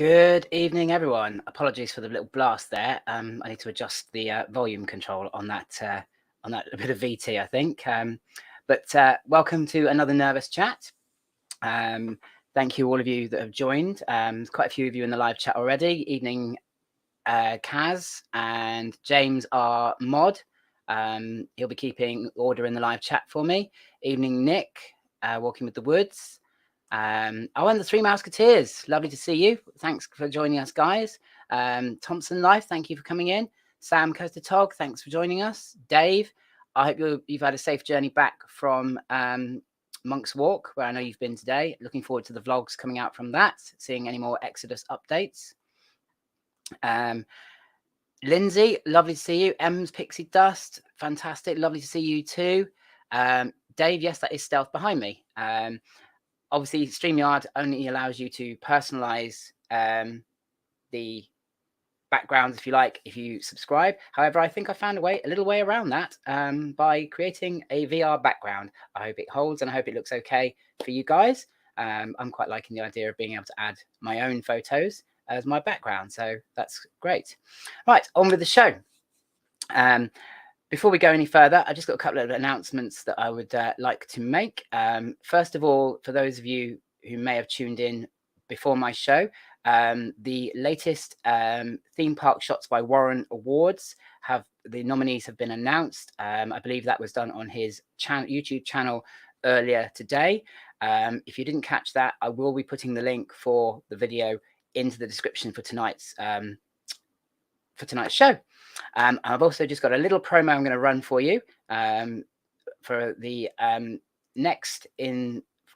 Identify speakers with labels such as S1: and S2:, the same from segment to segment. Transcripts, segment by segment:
S1: Good evening, everyone. Apologies for the little blast there. I need to adjust the volume control on that bit of VT, I think. But welcome to another Nervous Chat. Thank you all of you that have joined. There's quite a few of you in the live chat already. Evening, Kaz and James are mod. He'll be keeping order in the live chat for me. Evening, Nick, Walking with the Woods. And the Three Musketeers, lovely to see you. Thanks for joining us, guys. Thompson Life, thank you for coming in. Sam Coaster Tog, thanks for joining us. Dave, I hope you've had a safe journey back from Monk's Walk, where I know you've been today. Looking forward to the vlogs coming out from that, seeing any more Exodus updates. Lindsay, lovely to see you. M's Pixie Dust, fantastic, lovely to see you too. Dave, yes, that is stealth behind me. Obviously, StreamYard only allows you to personalize the backgrounds, if you like, if you subscribe. However, I think I found a little way around that by creating a VR background. I hope it holds and I hope it looks okay for you guys. I'm quite liking the idea of being able to add my own photos as my background. So that's great. Right, on with the show. Before we go any further, I just got a couple of announcements that I would like to make. First of all, for those of you who may have tuned in before my show, the latest Theme Park Shots by Warren Awards the nominees have been announced. I believe that was done on his YouTube channel earlier today. If you didn't catch that, I will be putting the link for the video into the description for tonight's show. I've also just got a little promo I'm going to run for you for the next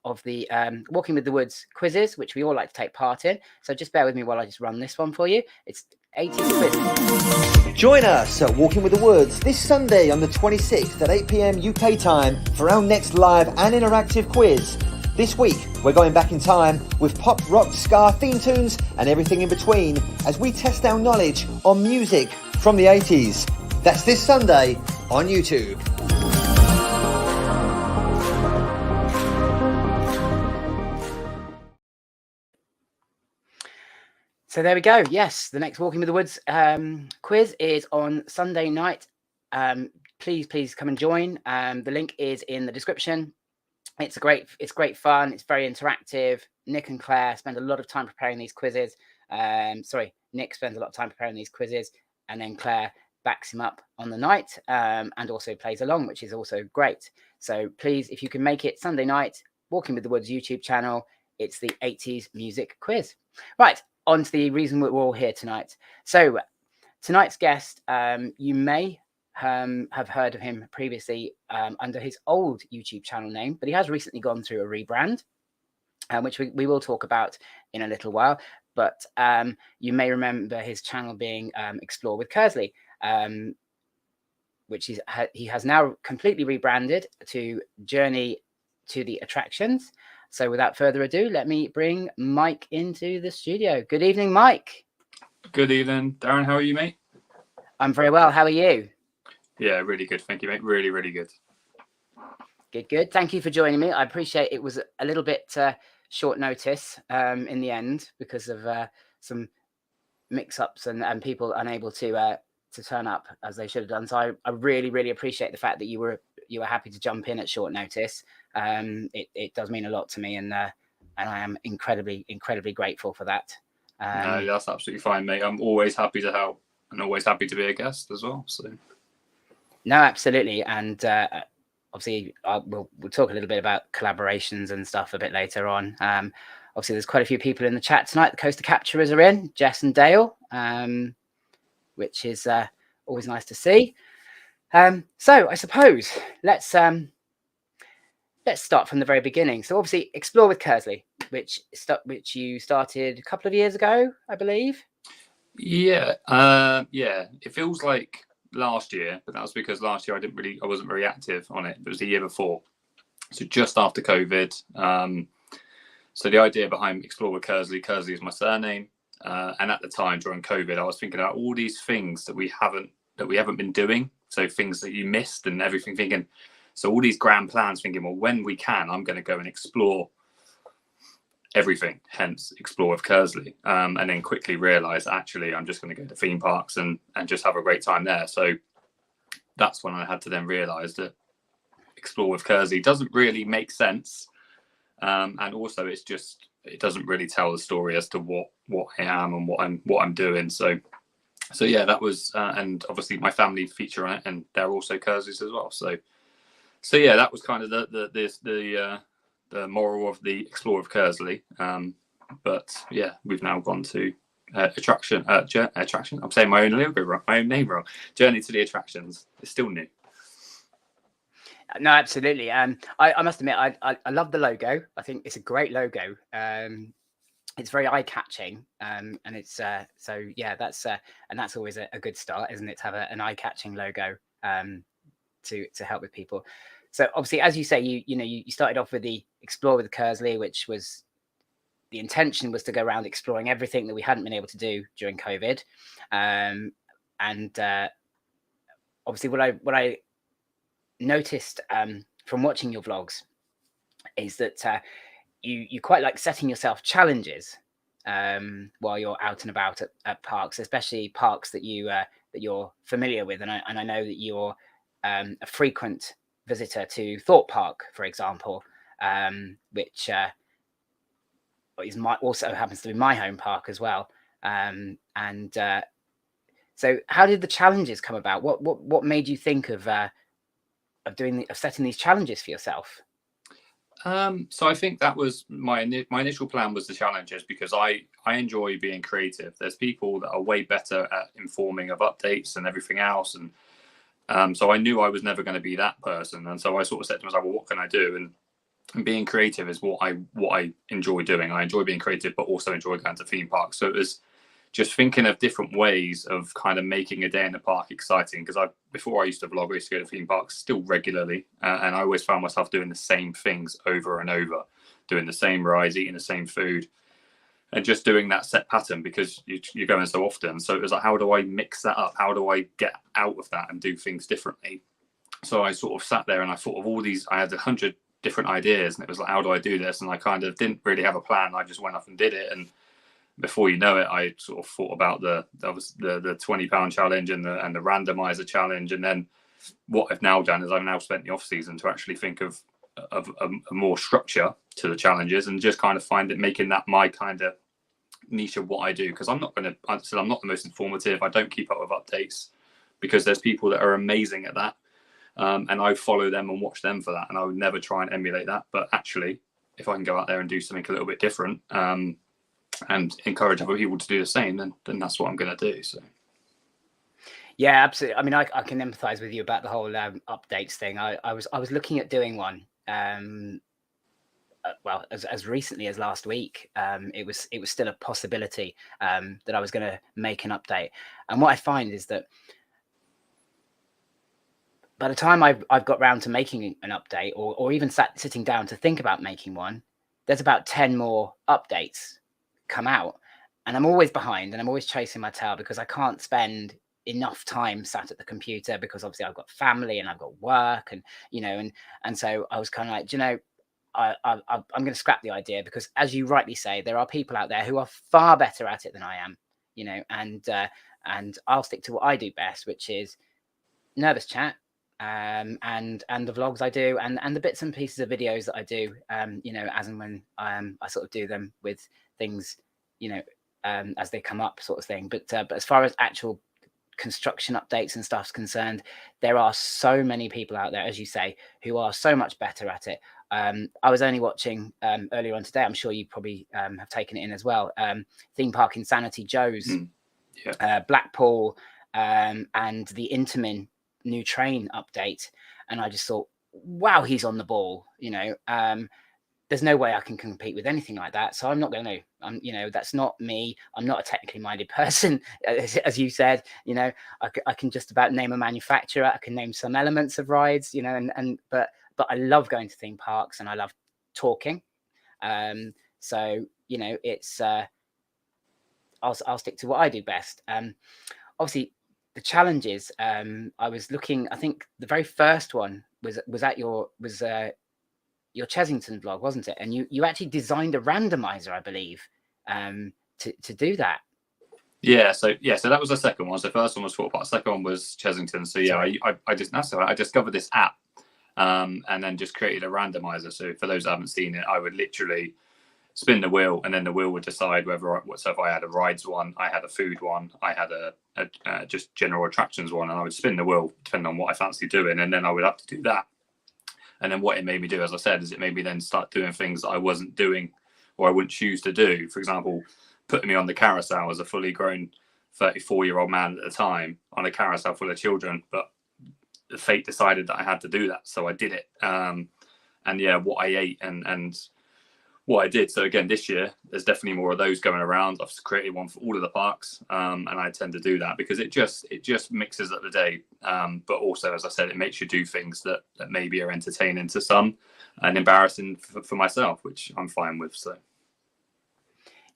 S1: of the Walking with the Woods quizzes, which we all like to take part in. So just bear with me while I just run this one for you. It's 80 quiz.
S2: Join us at Walking with the Woods this Sunday on the 26th at 8 p.m. UK time for our next live and interactive quiz. This week, we're going back in time with pop, rock, ska, theme tunes and everything in between as we test our knowledge on music from the 80s. That's this Sunday on YouTube.
S1: So there we go. Yes, the next Walking with the Woods quiz is on Sunday night. Please come and join. The link is in the description. It's great fun. It's very interactive. Nick and Claire spend a lot of time preparing these quizzes. Nick spends a lot of time preparing these quizzes, and then Claire backs him up on the night and also plays along, which is also great. So please, if you can make it Sunday night, Walking with the Woods YouTube channel, it's the 80s music quiz. Right, on to the reason we're all here tonight. So tonight's guest, you may have heard of him previously under his old YouTube channel name, but he has recently gone through a rebrand, which we will talk about in a little while. But you may remember his channel being Explore with Kersley, which he has now completely rebranded to Journey to the Attractions. So without further ado, let me bring Mike into the studio. Good evening, Mike.
S3: Good evening, Darren. How are you, mate?
S1: I'm very well. How are you?
S3: Yeah, really good. Thank you, mate. Really, really good.
S1: Good. Thank you for joining me. I appreciate it was a little bit short notice in the end because of some mix-ups and people unable to turn up as they should have done. So I really, really appreciate the fact that you were happy to jump in at short notice. It does mean a lot to me, and I am incredibly, incredibly grateful for that.
S3: No, that's absolutely fine, mate. I'm always happy to help and always happy to be a guest as well. So.
S1: No, absolutely, and obviously we'll talk a little bit about collaborations and stuff a bit later on. Obviously, there's quite a few people in the chat tonight. The Coaster Capturers are in, Jess and Dale, which is always nice to see. So I suppose let's start from the very beginning. So obviously, Explore with Kersley, which you started a couple of years ago, I believe.
S3: Yeah, it feels like last year, but that was because last year I wasn't very active on it. It was the year before, so just after COVID. So the idea behind Explore with Kersley is my surname, and at the time during COVID, I was thinking about all these things that we haven't been doing. So things that you missed and everything. So all these grand plans. Thinking, well, when we can, I'm going to go and explore everything, hence Explore with Kersley, and then quickly realised actually I'm just going to go to theme parks and just have a great time there. So that's when I had to then realise that Explore with Kersley doesn't really make sense, and also it doesn't really tell the story as to what I am and what I'm doing. So yeah, that was and obviously my family feature on it, and they're also Kersleys as well. So yeah, that was kind of the moral of the Explore with Kersley. But yeah, we've now gone to attraction. I'm saying my own name wrong. Journey to the Attractions. It's still new.
S1: No, absolutely. I must admit, I love the logo. I think it's a great logo. It's very eye-catching, and it's so yeah. That's always a good start, isn't it? To have an eye-catching logo to help with people. So obviously, as you say, you started off with the Explore with Kersley, which was the intention was to go around exploring everything that we hadn't been able to do during COVID, and obviously what I noticed from watching your vlogs is that you quite like setting yourself challenges while you're out and about at parks, especially parks that you're familiar with, and I know that you're a frequent visitor to Thorpe Park, for example, which also happens to be my home park as well. So how did the challenges come about? What made you think of setting these challenges for yourself?
S3: So I think that was my initial plan was the challenges, because I enjoy being creative. There's people that are way better at informing of updates and everything else, and so I knew I was never going to be that person. And so I sort of said to myself, well, what can I do? And being creative is what I enjoy doing. I enjoy being creative, but also enjoy going to theme parks. So it was just thinking of different ways of kind of making a day in the park exciting. Because before I used to vlog, I used to go to theme parks still regularly, and I always found myself doing the same things over and over, doing the same rides, eating the same food, and just doing that set pattern because you're going so often. So it was like, how do I mix that up? How do I get out of that and do things differently? So I sort of sat there and I thought of all these. I had 100 different ideas, and it was like, how do I do this? And I kind of didn't really have a plan. I just went off and did it, and before you know it, I sort of thought about the £20 challenge and the randomizer challenge. And then what I've now done is I've now spent the off season to actually think of a more structure to the challenges, and just kind of making that my kind of niche of what I do. Because I'm not the most informative. I don't keep up with updates, because there's people that are amazing at that. And I follow them and watch them for that. And I would never try and emulate that. But actually, if I can go out there and do something a little bit different, and encourage other people to do the same, then that's what I'm going to do. So
S1: yeah, absolutely. I mean, I can empathize with you about the whole updates thing. I was looking at doing one well, as recently as last week. It was still a possibility that I was going to make an update. And what I find is that by the time I've got round to making an update, or even sitting down to think about making one, there's about 10 more updates come out, and I'm always behind, and I'm always chasing my tail because I can't spend enough time sat at the computer, because obviously I've got family and I've got work, and and so I was kind of like, I'm going to scrap the idea, because as you rightly say, there are people out there who are far better at it than I am, and I'll stick to what I do best, which is nervous chat, and the vlogs I do, and the bits and pieces of videos that I do, as and when I sort of do them with things, as they come up, sort of thing. But as far as actual construction updates and stuff's concerned, there are so many people out there, as you say, who are so much better at it. I was only watching earlier on today, I'm sure you probably have taken it in as well, Theme Park Insanity Joe's Blackpool and the Intamin new train update, and I just thought, wow, he's on the ball. There's no way I can compete with anything like that, so I'm not going to. That's not me. I'm not a technically minded person, as you said. I can just about name a manufacturer. I can name some elements of rides. But I love going to theme parks, and I love talking. So it's I'll stick to what I do best. Obviously, the challenges. I was looking. I think the very first one was Chesington vlog, wasn't it? And you actually designed a randomizer, I believe, to do that.
S3: Yeah, so that was the second one. So the first one was Thorpe Park, second one was Chesington. So yeah, I discovered this app, and then just created a randomizer. So for those that haven't seen it, I would literally spin the wheel, and then the wheel would decide whether so if I had a rides one, I had a food one, I had a just general attractions one, and I would spin the wheel depending on what I fancy doing, and then I would have to do that. And then what it made me do, as I said, is it made me then start doing things that I wasn't doing or I wouldn't choose to do. For example, putting me on the carousel as a fully grown 34-year-old man at the time on a carousel full of children, but the fate decided that I had to do that, so I did it. And yeah, what I ate and what I did. So again, this year there's definitely more of those going around. I've created one for all of the parks, and I tend to do that because it just mixes up the day. But also, as I said, it makes you do things that maybe are entertaining to some and embarrassing for myself, which I'm fine with. So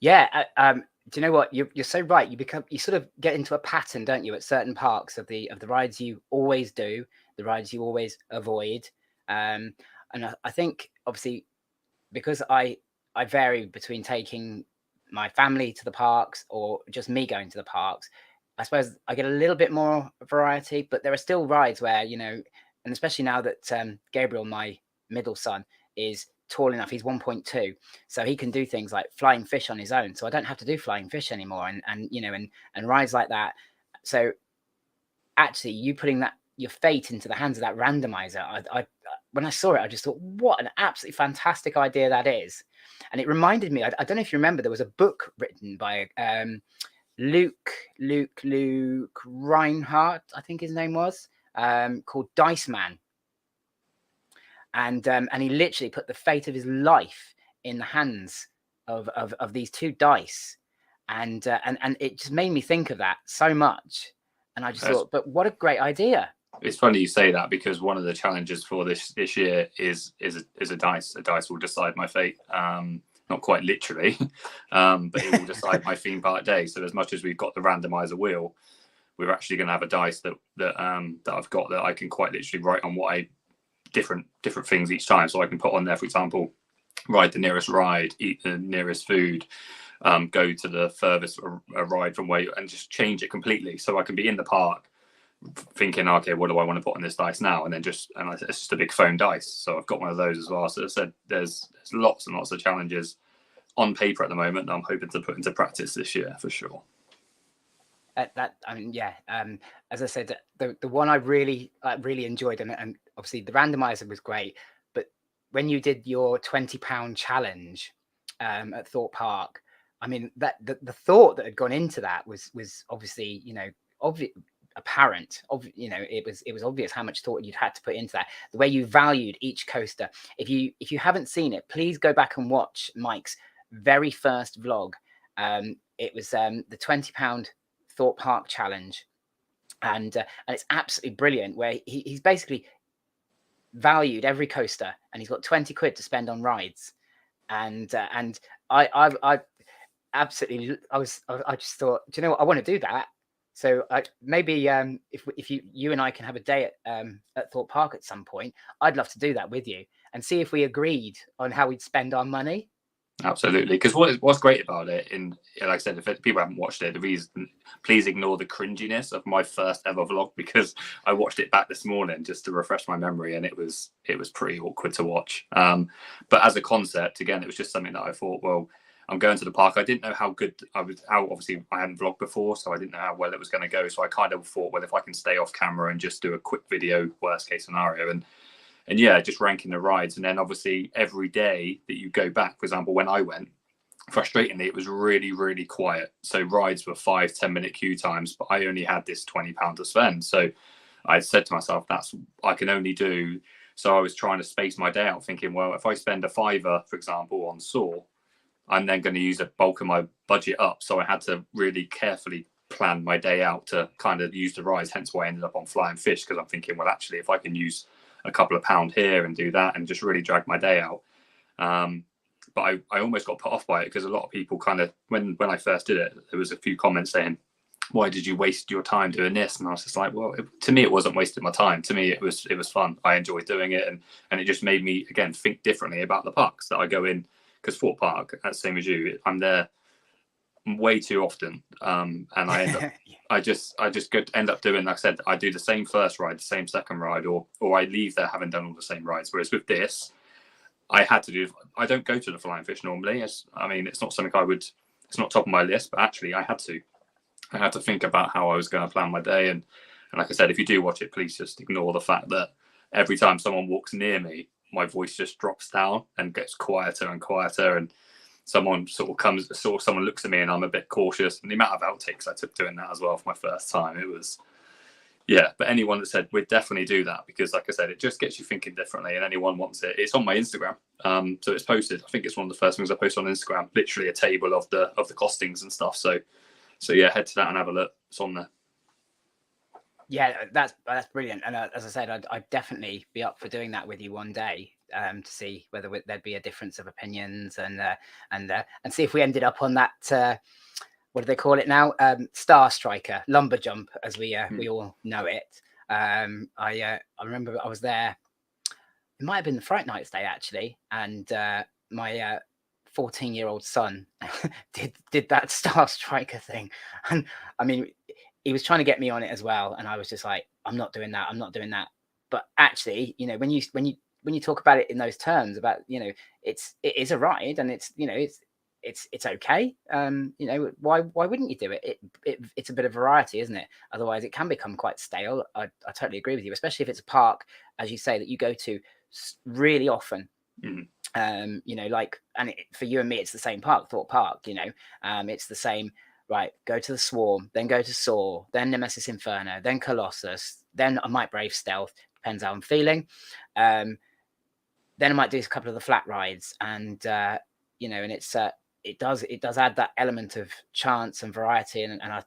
S1: yeah, do you know what? You're so right. You sort of get into a pattern, don't you, at certain parks of the rides you always do, the rides you always avoid. And I think obviously because I vary between taking my family to the parks or just me going to the parks, I suppose I get a little bit more variety, but there are still rides where, you know, and especially now that Gabriel, my middle son, is tall enough, he's 1.2, so he can do things like flying fish on his own, so I don't have to do flying fish anymore, and you know, and rides like that. So actually you putting that your fate into the hands of that randomizer, I when I saw it, I just thought, what an absolutely fantastic idea that is. And it reminded me, I don't know if you remember, there was a book written by Luke Reinhardt, I think his name was, called Dice Man. And he literally put the fate of his life in the hands of these two dice. And it just made me think of that so much. And I just thought, but what a great idea.
S3: It's funny you say that, because one of the challenges for this year is a dice. A dice will decide my fate. Not quite literally, but it will decide my theme park day. So as much as we've got the randomizer wheel, we're actually going to have a dice that I've got that I can quite literally write on what different things each time. So I can put on there, for example, ride the nearest ride, eat the nearest food, go to the furthest ride from where and just change it completely. So I can be in the park thinking, okay, what do I want to put on this dice now? And then it's just a big foam dice. So I've got one of those as well. So I said, there's lots and lots of challenges on paper at the moment that I'm hoping to put into practice this year for sure.
S1: That I mean, yeah. As I said, the one I really enjoyed, and obviously the randomizer was great, but when you did your £20 challenge at Thorpe Park, I mean, that the thought that had gone into that was obviously, you know, apparent. You know, it was obvious how much thought you'd had to put into that. The way you valued each coaster. If you haven't seen it, please go back and watch Mike's very first vlog. It was the £20 Thorpe Park challenge, and it's absolutely brilliant, where he's basically valued every coaster, and he's got 20 quid to spend on rides, and I absolutely I just thought, do you know what, I want to do that. So maybe if you and I can have a day at Thorpe Park at some point, I'd love to do that with you and see if we agreed on how we'd spend our money.
S3: Absolutely, because what's great about it, and like I said, if people haven't watched it, the reason, please ignore the cringiness of my first ever vlog, because I watched it back this morning just to refresh my memory, and it was pretty awkward to watch. But as a concept, again, it was just something that I thought, well, I'm going to the park. I didn't know how good obviously I hadn't vlogged before, so I didn't know how well it was going to go. So I kind of thought, well, if I can stay off camera and just do a quick video, worst case scenario, and yeah, just ranking the rides. And then obviously every day that you go back, for example, when I went, frustratingly, it was really, really quiet. So rides were 5-10 minute queue times, but I only had this £20 to spend. So I said to myself, that's I can only do. So I was trying to space my day out, thinking, well, if I spend a £5, for example, on Saw, I'm then going to use a bulk of my budget up. So I had to really carefully plan my day out to kind of use the rides, hence why I ended up on Flying Fish, because I'm thinking, well, actually, if I can use a couple of pound here and do that and just really drag my day out. But I almost got put off by it, because a lot of people kind of, when I first did it, there was a few comments saying, why did you waste your time doing this? And I was just like, well, to me, it wasn't wasting my time. To me, it was fun. I enjoyed doing it, and it just made me again think differently about the parks that I go in. Because Fort Park, same as you, I'm there way too often, and I end up, I just end up doing, like I said, I do the same first ride, the same second ride, or I leave there having done all the same rides. Whereas with this, I don't go to the Flying Fish normally. It's not something it's not top of my list, but actually I had to think about how I was going to plan my day. And like I said, if you do watch it, please just ignore the fact that every time someone walks near me, my voice just drops down and gets quieter and quieter. And someone someone looks at me and I'm a bit cautious. And the amount of outtakes I took doing that as well for my first time, it was, yeah. But anyone that said we'd definitely do that, because like I said, it just gets you thinking differently, and anyone wants it. It's on my Instagram, so it's posted. I think it's one of the first things I post on Instagram. Literally a table of the costings and stuff. So yeah, head to that and have a look. It's on there.
S1: Yeah, that's brilliant. And as I said, I'd definitely be up for doing that with you one day, to see whether there'd be a difference of opinions, and see if we ended up on that. What do they call it now? Star Striker, lumber jump, as we all know it. I remember I was there. It might have been the Fright Nights day actually, and my 14-year-old son did that Star Striker thing, and I mean, he was trying to get me on it as well, and I was just like, I'm not doing that. But actually, when you talk about it in those terms, about it is a ride, and it's okay. Why wouldn't you do it? It's a bit of variety, isn't it? Otherwise, it can become quite stale. I totally agree with you, especially if it's a park, as you say, that you go to really often. For you and me, it's the same park, Thorpe Park. It's the same. Right, go to the Swarm, then go to Saw, then Nemesis Inferno, then Colossus, then I might brave Stealth, depends how I'm feeling. Then I might do a couple of the flat rides, and and it does add that element of chance and variety, and I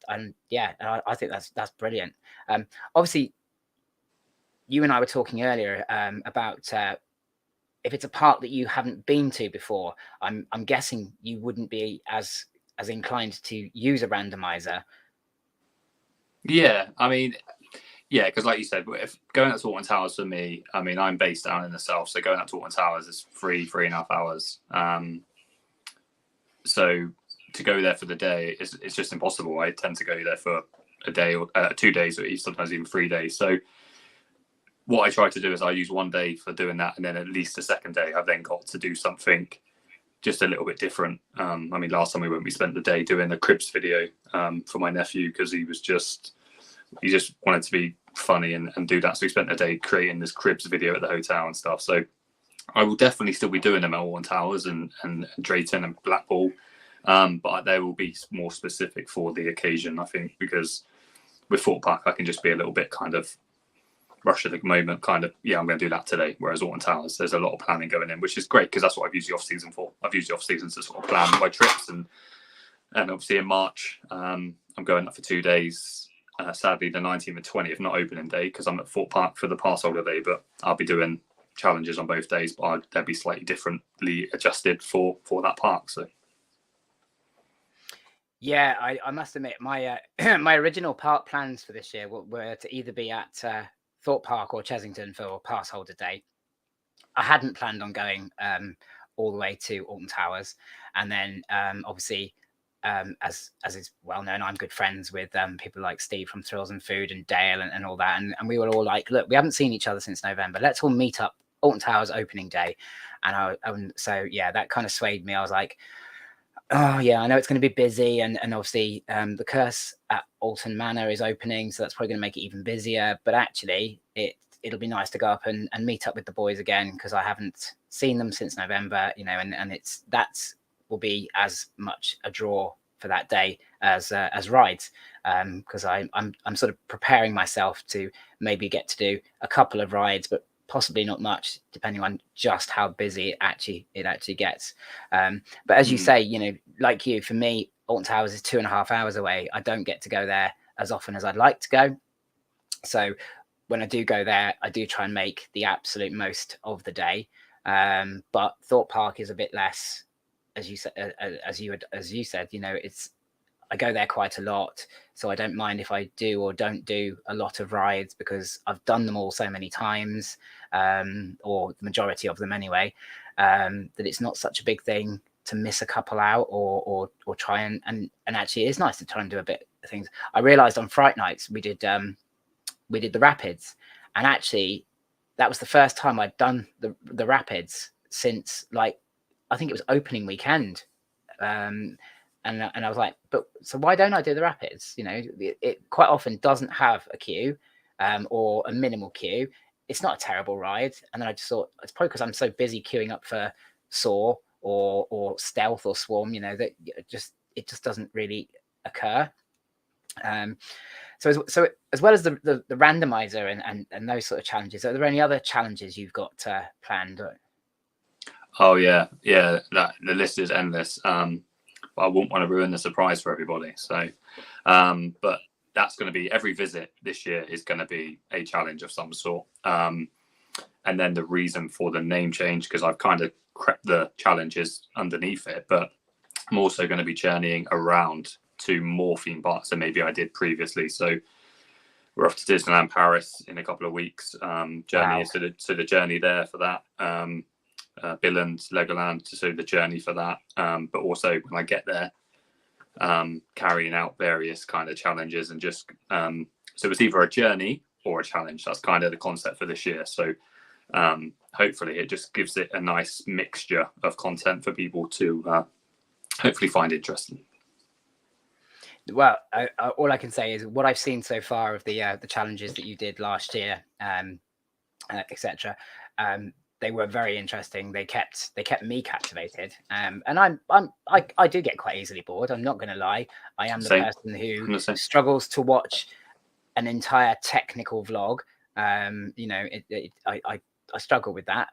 S1: think that's brilliant. Obviously, you and I were talking earlier about if it's a park that you haven't been to before, I'm guessing you wouldn't be as inclined to use a randomizer.
S3: Yeah, because like you said, if going out to Alton Towers for me, I'm based down in the south, so going out to Alton Towers is 3.5 hours. So to go there for the day, it's just impossible. I tend to go there for a day or 2 days, or sometimes even 3 days. So what I try to do is I use one day for doing that, and then at least the second day I've then got to do something just a little bit different. Last time we spent the day doing a cribs video for my nephew, because he just wanted to be funny and do that. So we spent the day creating this cribs video at the hotel and stuff. So I will definitely still be doing them at Alton Towers and Drayton and Blackpool, but they will be more specific for the occasion, I think, because with Fort Park I can just be a little bit kind of rush at the moment, kind of, I'm going to do that today. Whereas Alton Towers, there's a lot of planning going in, which is great, because that's what I've used the off season for. I've used the off season to sort of plan my trips, and obviously in March I'm going up for 2 days. Sadly, the 19th and 20th not opening day, because I'm at Fort Park for the pass holder day, but I'll be doing challenges on both days, but they'll be slightly differently adjusted for that park. So
S1: yeah, I must admit, my my original park plans for this year were to either be at Thorpe Park or Chesington for pass holder day. I hadn't planned on going all the way to Alton Towers, and then obviously, as is well known, I'm good friends with people like Steve from Thrills and Food and Dale and all that, and we were all like, look, we haven't seen each other since November. Let's all meet up Alton Towers opening day. And so yeah, that kind of swayed me. I was like, oh yeah, I know it's going to be busy, and obviously the Curse at Alton Manor is opening, so that's probably going to make it even busier. But actually, it'll be nice to go up and meet up with the boys again, because I haven't seen them since November, and that's will be as much a draw for that day as rides, because I'm sort of preparing myself to maybe get to do a couple of rides, but possibly not much, depending on just how busy it actually gets. But as you say, like you, for me, Alton Towers is 2.5 hours away. I don't get to go there as often as I'd like to go. So when I do go there, I do try and make the absolute most of the day. But Thorpe Park is a bit less, as you said, it's I go there quite a lot, so I don't mind if I do or don't do a lot of rides because I've done them all so many times, or the majority of them anyway, that it's not such a big thing to miss a couple out or try and actually it's nice to try and do a bit of things. I realized on Fright Nights we did the rapids, and actually that was the first time I'd done the rapids since, like, I think it was opening weekend. And I was like, but so why don't I do the rapids? You know, it quite often doesn't have a queue, or a minimal queue. It's not a terrible ride. And then I just thought it's probably because I'm so busy queuing up for Saw or Stealth or Swarm, you know, that it just doesn't really occur. So as well as the randomizer and those sort of challenges, are there any other challenges you've got planned?
S3: Oh yeah, the list is endless. But I wouldn't want to ruin the surprise for everybody. So, but that's going to be, every visit this year is going to be a challenge of some sort. And then the reason for the name change, because I've kind of crept the challenges underneath it, but I'm also going to be journeying around to more theme parks than maybe I did previously. So we're off to Disneyland Paris in a couple of weeks. Journey is to the journey there for that. Billund, Legoland, so the journey for that. But also when I get there, carrying out various kind of challenges and just so it's either a journey or a challenge. That's kind of the concept for this year. So hopefully it just gives it a nice mixture of content for people to hopefully find interesting.
S1: Well, all I can say is what I've seen so far of the challenges that you did last year, etc. They were very interesting. They kept me captivated, and I do get quite easily bored. I'm not going to lie. I am the person who struggles to watch an entire technical vlog. You know, I struggle with that.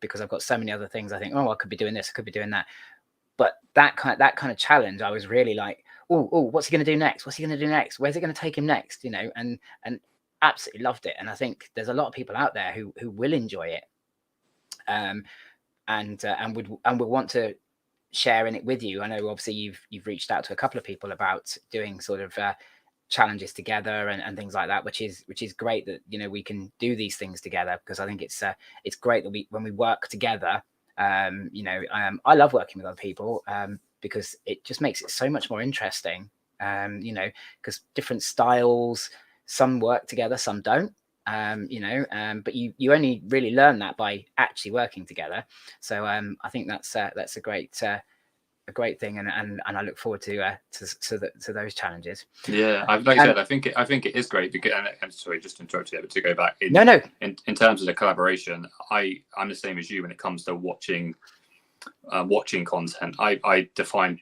S1: Because I've got so many other things. I think, oh, I could be doing this, I could be doing that. But that kind of challenge, I was really like, oh, what's he going to do next? What's he going to do next? Where's it going to take him next? You know, and absolutely loved it. And I think there's a lot of people out there who will enjoy it, and would want to share in it with you. I know obviously you've reached out to a couple of people about doing sort of challenges together and things like that, which is great that, you know, we can do these things together, because I think it's great that when we work together. You know, I love working with other people because it just makes it so much more interesting. You know, because different styles, some work together, some don't. You know, but you only really learn that by actually working together. So I think that's a great thing, and I look forward to those challenges.
S3: Yeah, like I said, I think it is great because, and sorry, just to interrupt you, but to go back in terms of the collaboration, I'm the same as you when it comes to watching content. I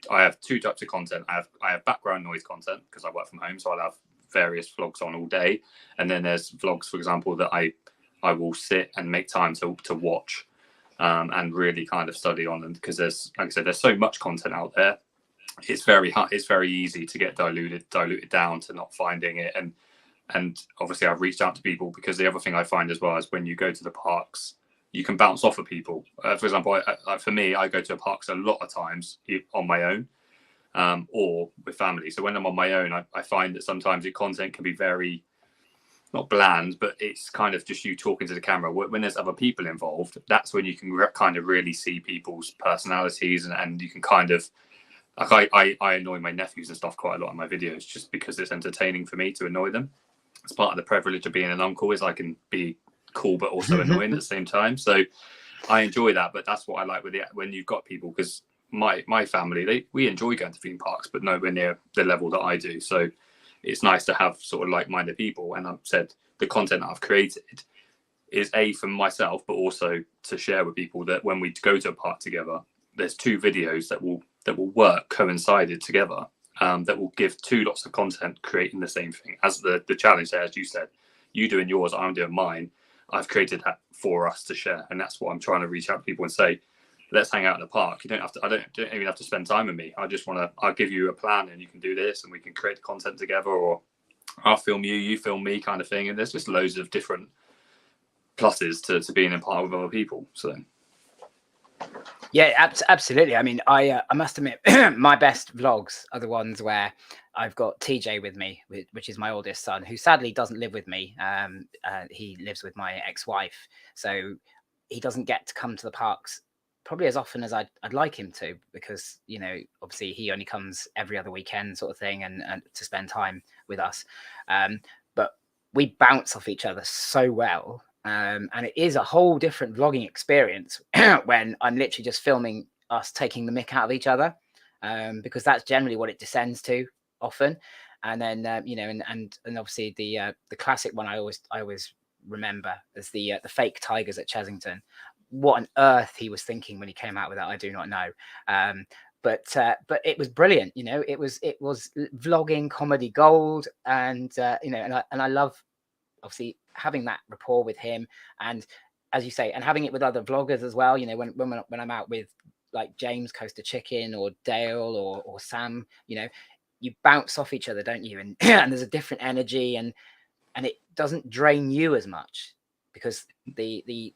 S3: have two types of content. I have background noise content because I work from home, so I'll have various vlogs on all day, and then there's vlogs, for example, that I will sit and make time to watch. And really kind of study on them, because there's, like I said, there's so much content out there. It's very hard. It's very easy to get diluted down to not finding it. And obviously I've reached out to people, because the other thing I find as well is when you go to the parks, you can bounce off of people. For example, for me, I go to parks a lot of times on my own, or with family. So when I'm on my own, I find that sometimes the content can be very, not bland, but it's kind of just you talking to the camera. When there's other people involved, that's when you can kind of really see people's personalities, and you can kind of, like, I annoy my nephews and stuff quite a lot in my videos, just because it's entertaining for me to annoy them. It's part of the privilege of being an uncle, is I can be cool but also annoying at the same time. So I enjoy that, but that's what I like with it when you've got people, because my family, we enjoy going to theme parks, but nowhere near the level that I do. So it's nice to have sort of like-minded people. And I've said the content that I've created is for myself, but also to share with people, that when we go to a park together, there's two videos that will work coincided together, that will give two lots of content creating the same thing. As the challenge there, as you said, you doing yours, I'm doing mine. I've created that for us to share. And that's what I'm trying to reach out to people and say, let's hang out in the park. You don't have to, I don't even have to spend time with me. I'll give you a plan and you can do this, and we can create content together, or I'll film you, you film me, kind of thing. And there's just loads of different pluses to being in part with other people. So
S1: Yeah, absolutely. I mean, I must admit, my best vlogs are the ones where I've got TJ with me, which is my oldest son, who sadly doesn't live with me. He lives with my ex-wife, so he doesn't get to come to the parks probably as often as I'd like him to, because obviously he only comes every other weekend, sort of thing, and to spend time with us. But we bounce off each other so well. And it is a whole different vlogging experience when I'm literally just filming us taking the mick out of each other, because that's generally what it descends to often. And then and obviously the classic one I always remember is the fake tigers at Chesington. What on earth he was thinking when he came out with that, I do not know. But it was brilliant. It was vlogging comedy gold, and I love obviously having that rapport with him, and as you say, and having it with other vloggers as well. When I'm out with like James Coaster Chicken or Dale or Sam, you bounce off each other, don't you? And and there's a different energy, and it doesn't drain you as much, because the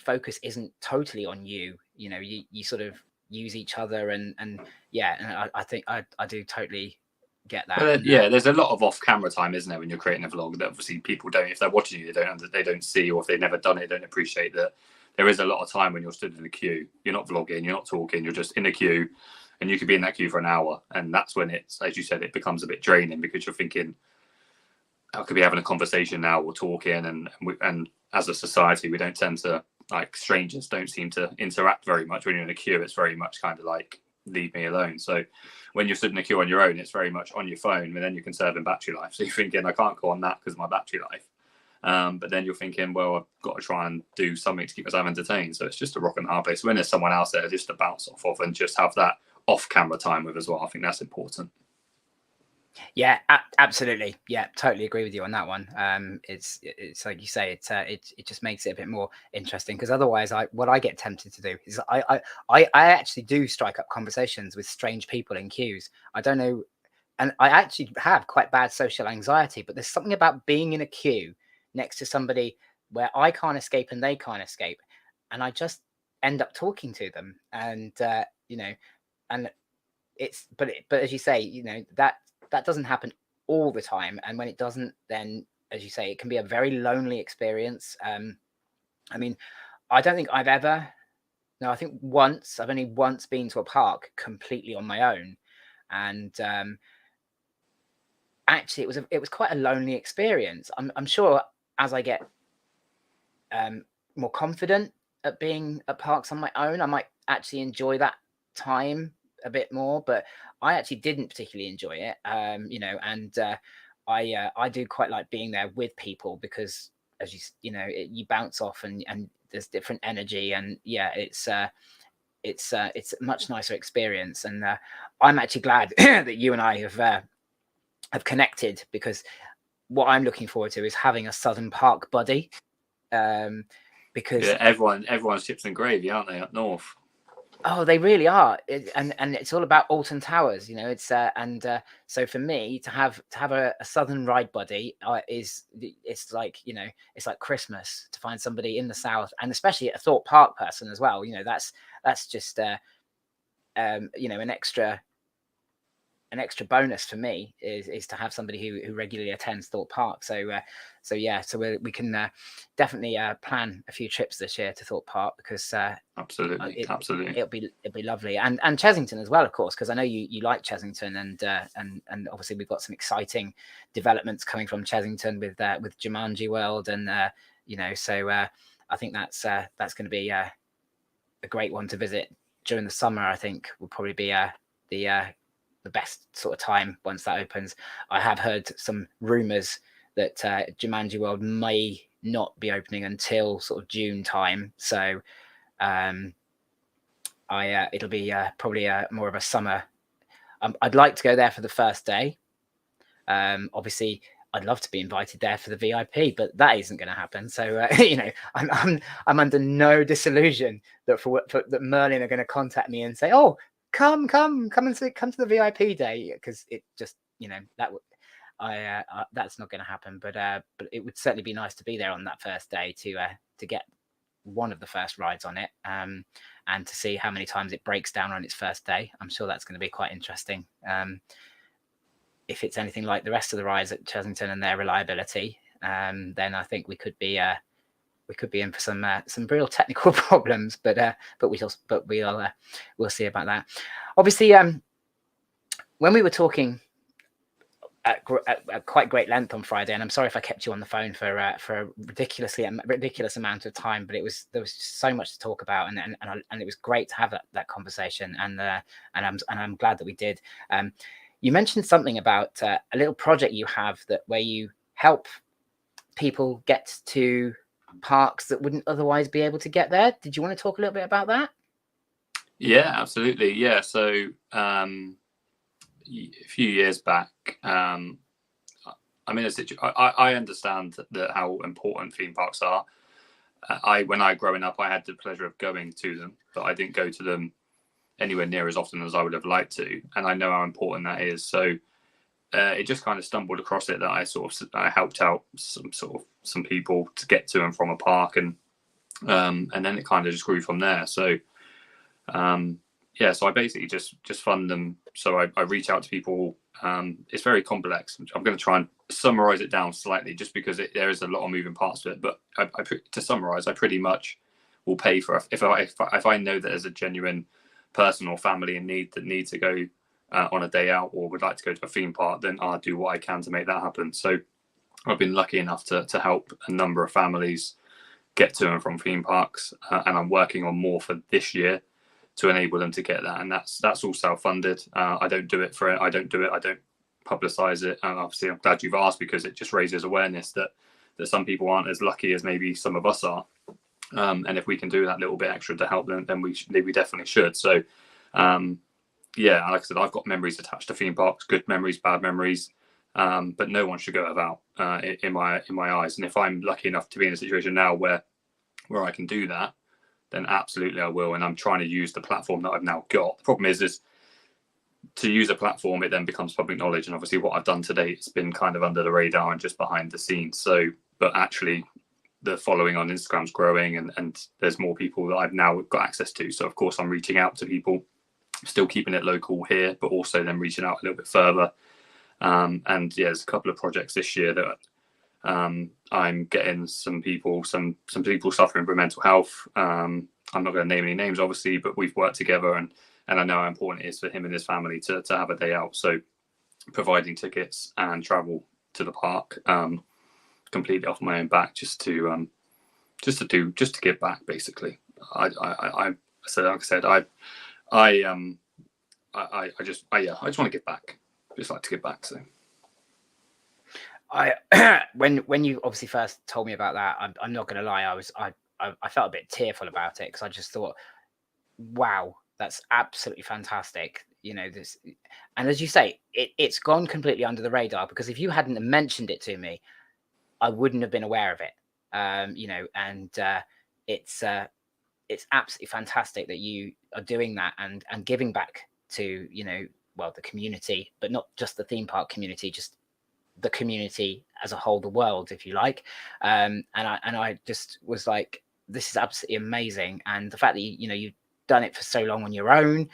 S1: focus isn't totally on you. You sort of use each other, and yeah, and I think I do totally get that.
S3: Well, yeah, there's a lot of off-camera time, isn't there, when you're creating a vlog, that obviously people don't, if they're watching you, they don't see, or if they've never done it, don't appreciate that there is a lot of time when you're stood in a queue. You're not vlogging, you're not talking, you're just in a queue, and you could be in that queue for an hour, and that's when it's, as you said, it becomes a bit draining, because you're thinking, I could be having a conversation now or talking, and as a society, we don't tend to, like, strangers don't seem to interact very much when you're in a queue. It's very much kind of like, leave me alone. So when you're stood in a queue on your own, it's very much on your phone, and then you're conserving battery life. So you're thinking, I can't go on that because of my battery life. But then you're thinking, well, I've got to try and do something to keep myself entertained. So it's just a rock and a hard place. When there's someone else there just to bounce off of and just have that off-camera time with as well, I think that's important.
S1: Yeah, absolutely. Yeah, totally agree with you on that one. It's like you say, it just makes it a bit more interesting, because otherwise, what I get tempted to do is I actually do strike up conversations with strange people in queues. I don't know, and I actually have quite bad social anxiety, but there's something about being in a queue next to somebody where I can't escape and they can't escape, and I just end up talking to them, and and but as you say, that doesn't happen all the time, and when it doesn't, then as you say, it can be a very lonely experience. I mean, I don't think I've ever, no, I think I've only once been to a park completely on my own, and actually it was quite a lonely experience. I'm sure as I get more confident at being at parks on my own, I might actually enjoy that time a bit more, but I actually didn't particularly enjoy it. And I do quite like being there with people, because as you bounce off, and there's different energy, and yeah, it's a much nicer experience. And I'm actually glad that you and I have connected, because what I'm looking forward to is having a Southern Park buddy. Because
S3: yeah, everyone's chips and gravy, aren't they, up north?
S1: Oh, they really are, and it's all about Alton Towers. It's so for me to have a Southern ride buddy it's like it's like Christmas to find somebody in the South, and especially a Thorpe Park person as well. That's just an extra bonus for me is to have somebody who regularly attends Thorpe Park. So we can definitely plan a few trips this year to Thorpe Park, because
S3: absolutely
S1: it'll be lovely, and Chesington as well, of course, because I know you like Chesington, and obviously we've got some exciting developments coming from Chesington with Jumanji World, and so I think that's going to be a great one to visit during the summer. I think will probably be the best sort of time once that opens. I have heard some rumors that Jumanji World may not be opening until sort of June time, so it'll be probably more of a summer. I'd like to go there for the first day. Obviously, I'd love to be invited there for the VIP, but that isn't going to happen. So I'm under no disillusion that that Merlin are going to contact me and say, "Oh, come and come to the VIP day," because it just that's not going to happen. But it would certainly be nice to be there on that first day to get one of the first rides on it, and to see how many times it breaks down on its first day. I'm sure that's going to be quite interesting. If it's anything like the rest of the rides at Chesington and their reliability, then I think we could be in for some real technical problems. But we'll see about that. Obviously, when we were talking at quite great length on Friday, and I'm sorry if I kept you on the phone for a ridiculous amount of time, but there was just so much to talk about, and it was great to have that conversation, and I'm glad that we did. You mentioned something about a little project you have where you help people get to parks that wouldn't otherwise be able to get there. Did you want to talk a little bit about that?
S3: Yeah, absolutely. Yeah, so a few years back, I'm in a situation. I understand that how important theme parks are. When I growing up, I had the pleasure of going to them, but I didn't go to them anywhere near as often as I would have liked to, and I know how important that is. So it just kind of stumbled across it that I helped out some people to get to and from a park, and then it kind of just grew from there. So so I basically just fund them. So I reach out to people. It's very complex. I'm going to try and summarize it down slightly, just because there is a lot of moving parts to it. But to summarize, I pretty much will pay for if I know that there's a genuine person or family in need that needs to go on a day out or would like to go to a theme park, then I'll do what I can to make that happen. So I've been lucky enough to help a number of families get to and from theme parks, and I'm working on more for this year to enable them to get that, and that's all self-funded. I don't do it. I don't publicize it, and obviously I'm glad you've asked, because it just raises awareness that some people aren't as lucky as maybe some of us are, and if we can do that little bit extra to help them, then we definitely should. So like I said, I've got memories attached to theme parks, good memories, bad memories, but no one should go without in my eyes. And if I'm lucky enough to be in a situation now where I can do that, then absolutely I will. And I'm trying to use the platform that I've now got. The problem is to use a platform, it then becomes public knowledge. And obviously what I've done today, it's been kind of under the radar and just behind the scenes. So, but actually the following on Instagram's growing, and there's more people that I've now got access to. So of course I'm reaching out to people, still keeping it local here, but also then reaching out a little bit further. There's a couple of projects this year that I'm getting some people suffering from mental health. I'm not going to name any names, obviously, but we've worked together, and I know how important it is for him and his family to have a day out. So providing tickets and travel to the park, completely off my own back, just to give back, basically. I just want to give back. Just like to give back. So
S1: when you obviously first told me about that, I'm not going to lie, I felt a bit tearful about it, because I just thought, wow, that's absolutely fantastic. This, and as you say, it's gone completely under the radar, because if you hadn't mentioned it to me, I wouldn't have been aware of it. It's absolutely fantastic that you are doing that and giving back to the community, but not just the theme park community, just the community as a whole, the world, if you like. And I just was like, this is absolutely amazing. And the fact that you've done it for so long on your own,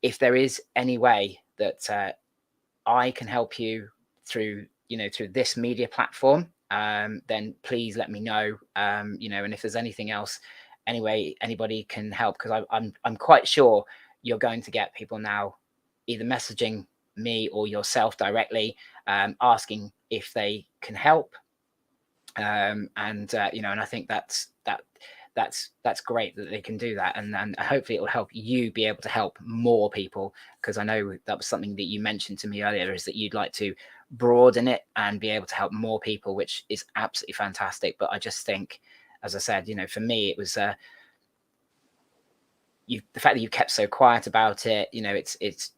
S1: if there is any way that I can help you through this media platform, then please let me know. And if there's anything else, anyway, anybody can help, because I'm quite sure you're going to get people now either messaging me or yourself directly, asking if they can help. And I think that's great that they can do that, and hopefully it will help you be able to help more people, because I know that was something that you mentioned to me earlier, is that you'd like to broaden it and be able to help more people, which is absolutely fantastic. But I just think, as I said, for me, it was the fact that you kept so quiet about it. It's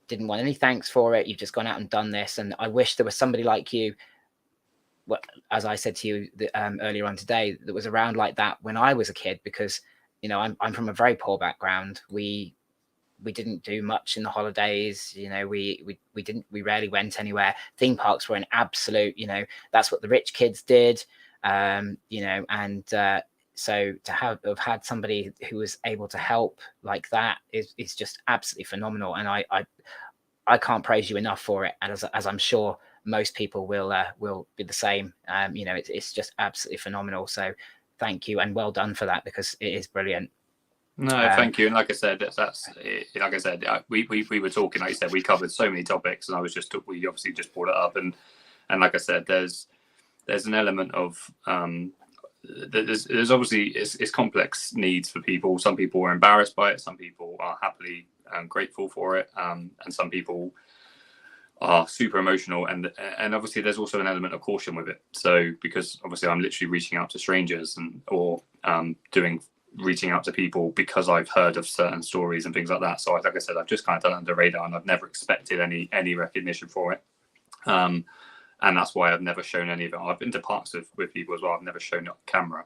S1: didn't want any thanks for it. You've just gone out and done this, and I wish there was somebody like you, as I said to you earlier on today, that was around like that when I was a kid, because I'm from a very poor background. We didn't do much in the holidays. We rarely went anywhere. Theme parks were an absolute, that's what the rich kids did. so to have had somebody who was able to help like that is just absolutely phenomenal, and I can't praise you enough for it, and as I'm sure most people will be the same. It's just absolutely phenomenal. So thank you and well done for that, because it is brilliant.
S3: No, thank you. And like I said, like I said, we were talking. Like you said, we covered so many topics, and we obviously just brought it up, and like I said, there's an element of there's obviously it's complex needs for people. Some people are embarrassed by it. Some people are happily grateful for it, and some people are super emotional, and obviously there's also an element of caution with it. So because obviously I'm literally reaching out to strangers or reaching out to people because I've heard of certain stories and things like that. So like I said, I've just kind of done it under the radar, and I've never expected any recognition for it. And that's why I've never shown any of it. I've been to parks with people as well. I've never shown it on camera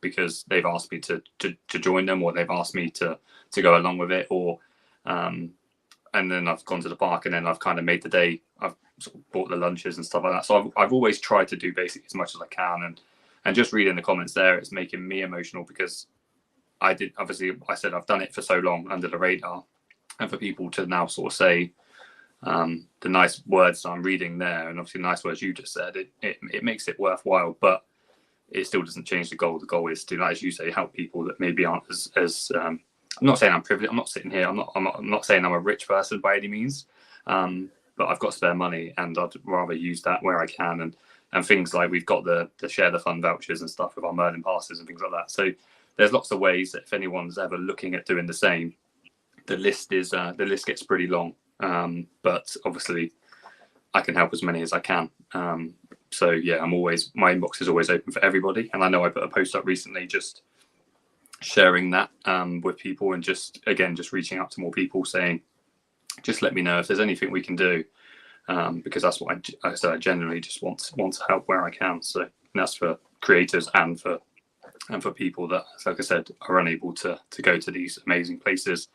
S3: because they've asked me to join them, or they've asked me to go along with it, or and then I've gone to the park, and then I've kind of made the day. I've sort of bought the lunches and stuff like that. So I've always tried to do basically as much as I can, and just reading the comments there, it's making me emotional, because I said I've done it for so long under the radar, and for people to now sort of say the nice words that I'm reading there, and obviously the nice words you just said, it makes it worthwhile, but it still doesn't change the goal. The goal is to, as you say, help people that maybe aren't as I'm not saying I'm privileged. I'm not sitting here. I'm not saying I'm a rich person by any means, but I've got spare money, and I'd rather use that where I can, and things like we've got the share the fun vouchers and stuff with our Merlin passes and things like that. So there's lots of ways that if anyone's ever looking at doing the same, the list gets pretty long. But obviously I can help as many as I can. So yeah, my inbox is always open for everybody. And I know I put a post up recently just sharing that with people, and just reaching out to more people saying, just let me know if there's anything we can do, because that's what I said. I generally just want to help where I can. So that's for creators and for people that, like I said, are unable to go to these amazing places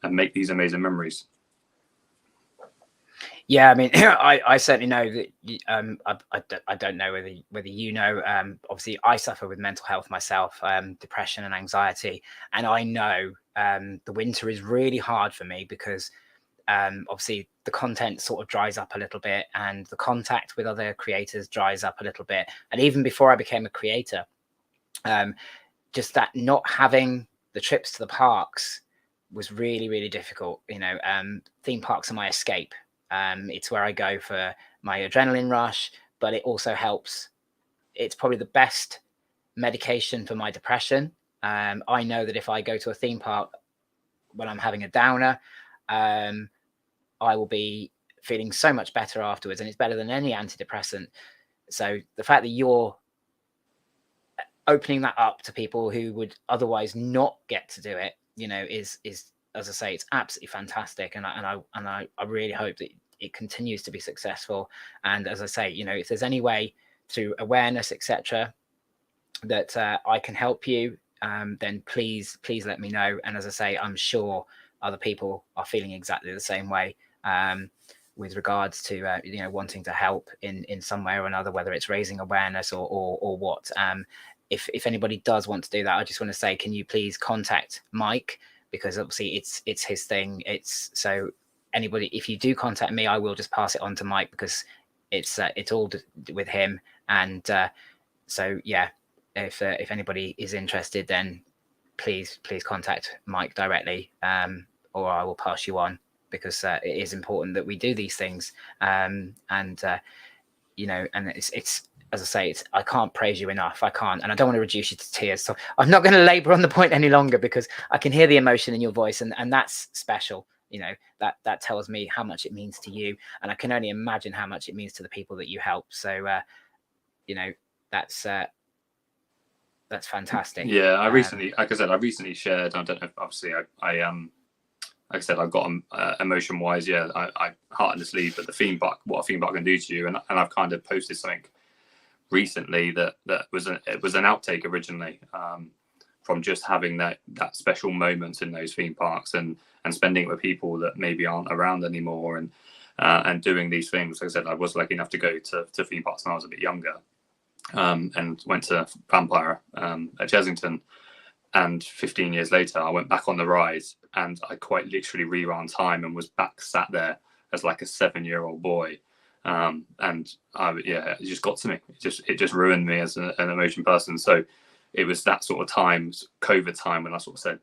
S3: and make these amazing memories.
S1: Yeah, I mean, I certainly know that. I don't know whether you know. Obviously, I suffer with mental health myself, depression and anxiety, and I know the winter is really hard for me, because obviously the content sort of dries up a little bit, and the contact with other creators dries up a little bit. And even before I became a creator, just that not having the trips to the parks was really, really difficult. Theme parks are my escape. It's where I go for my adrenaline rush, but it also helps. It's probably the best medication for my depression. I know that if I go to a theme park when I'm having a downer, I will be feeling so much better afterwards, and it's better than any antidepressant. So the fact that you're opening that up to people who would otherwise not get to do it, is as I say, it's absolutely fantastic, and I really hope that it continues to be successful. And as I say, if there's any way through awareness, etc., that I can help you, then please let me know. And as I say, I'm sure other people are feeling exactly the same way, with regards to wanting to help in some way or another, whether it's raising awareness or what. If anybody does want to do that, I just want to say, can you please contact Mike, because obviously it's his thing. So anybody, if you do contact me, I will just pass it on to Mike, because it's all with him. And so yeah, if anybody is interested, then please contact Mike directly, or I will pass you on, because it is important that we do these things. And it's as I say, I can't praise you enough. I can't, and I don't want to reduce you to tears. So I'm not going to labor on the point any longer, because I can hear the emotion in your voice, and that's special. That tells me how much it means to you, and I can only imagine how much it means to the people that you help. So, that's fantastic.
S3: Yeah, I recently shared. I don't know. Obviously, I like I said, I've got emotion wise. Yeah, I heart in the sleeve. But what a theme park can do to you, and I've kind of posted something recently that was an outtake originally, from just having that special moment in those theme parks and spending it with people that maybe aren't around anymore, and doing these things. Like I said, I was lucky enough to go to theme parks when I was a bit younger, and went to Vampire at Chesington. And 15 years later, I went back on the ride, and I quite literally rewound time and was back sat there as like a 7-year-old boy. And it just got to me. It just ruined me as an emotion person. So it was that sort of time, COVID time, when I sort of said,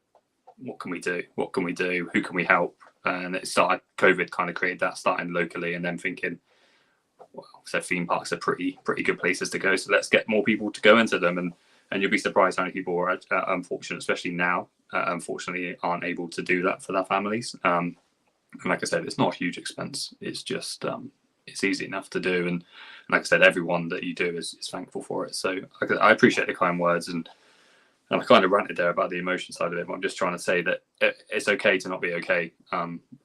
S3: what can we do? What can we do? Who can we help? And it started, COVID kind of created that, starting locally, and then thinking, well, so theme parks are pretty good places to go. So let's get more people to go into them. And you'll be surprised how many people are unfortunate, especially now, unfortunately, aren't able to do that for their families. And like I said, it's not a huge expense. It's just, it's easy enough to do. And like I said, everyone that you do is thankful for it. So I appreciate the kind words. And I kind of ranted there about the emotion side of it, but I'm just trying to say that it's okay to not be okay.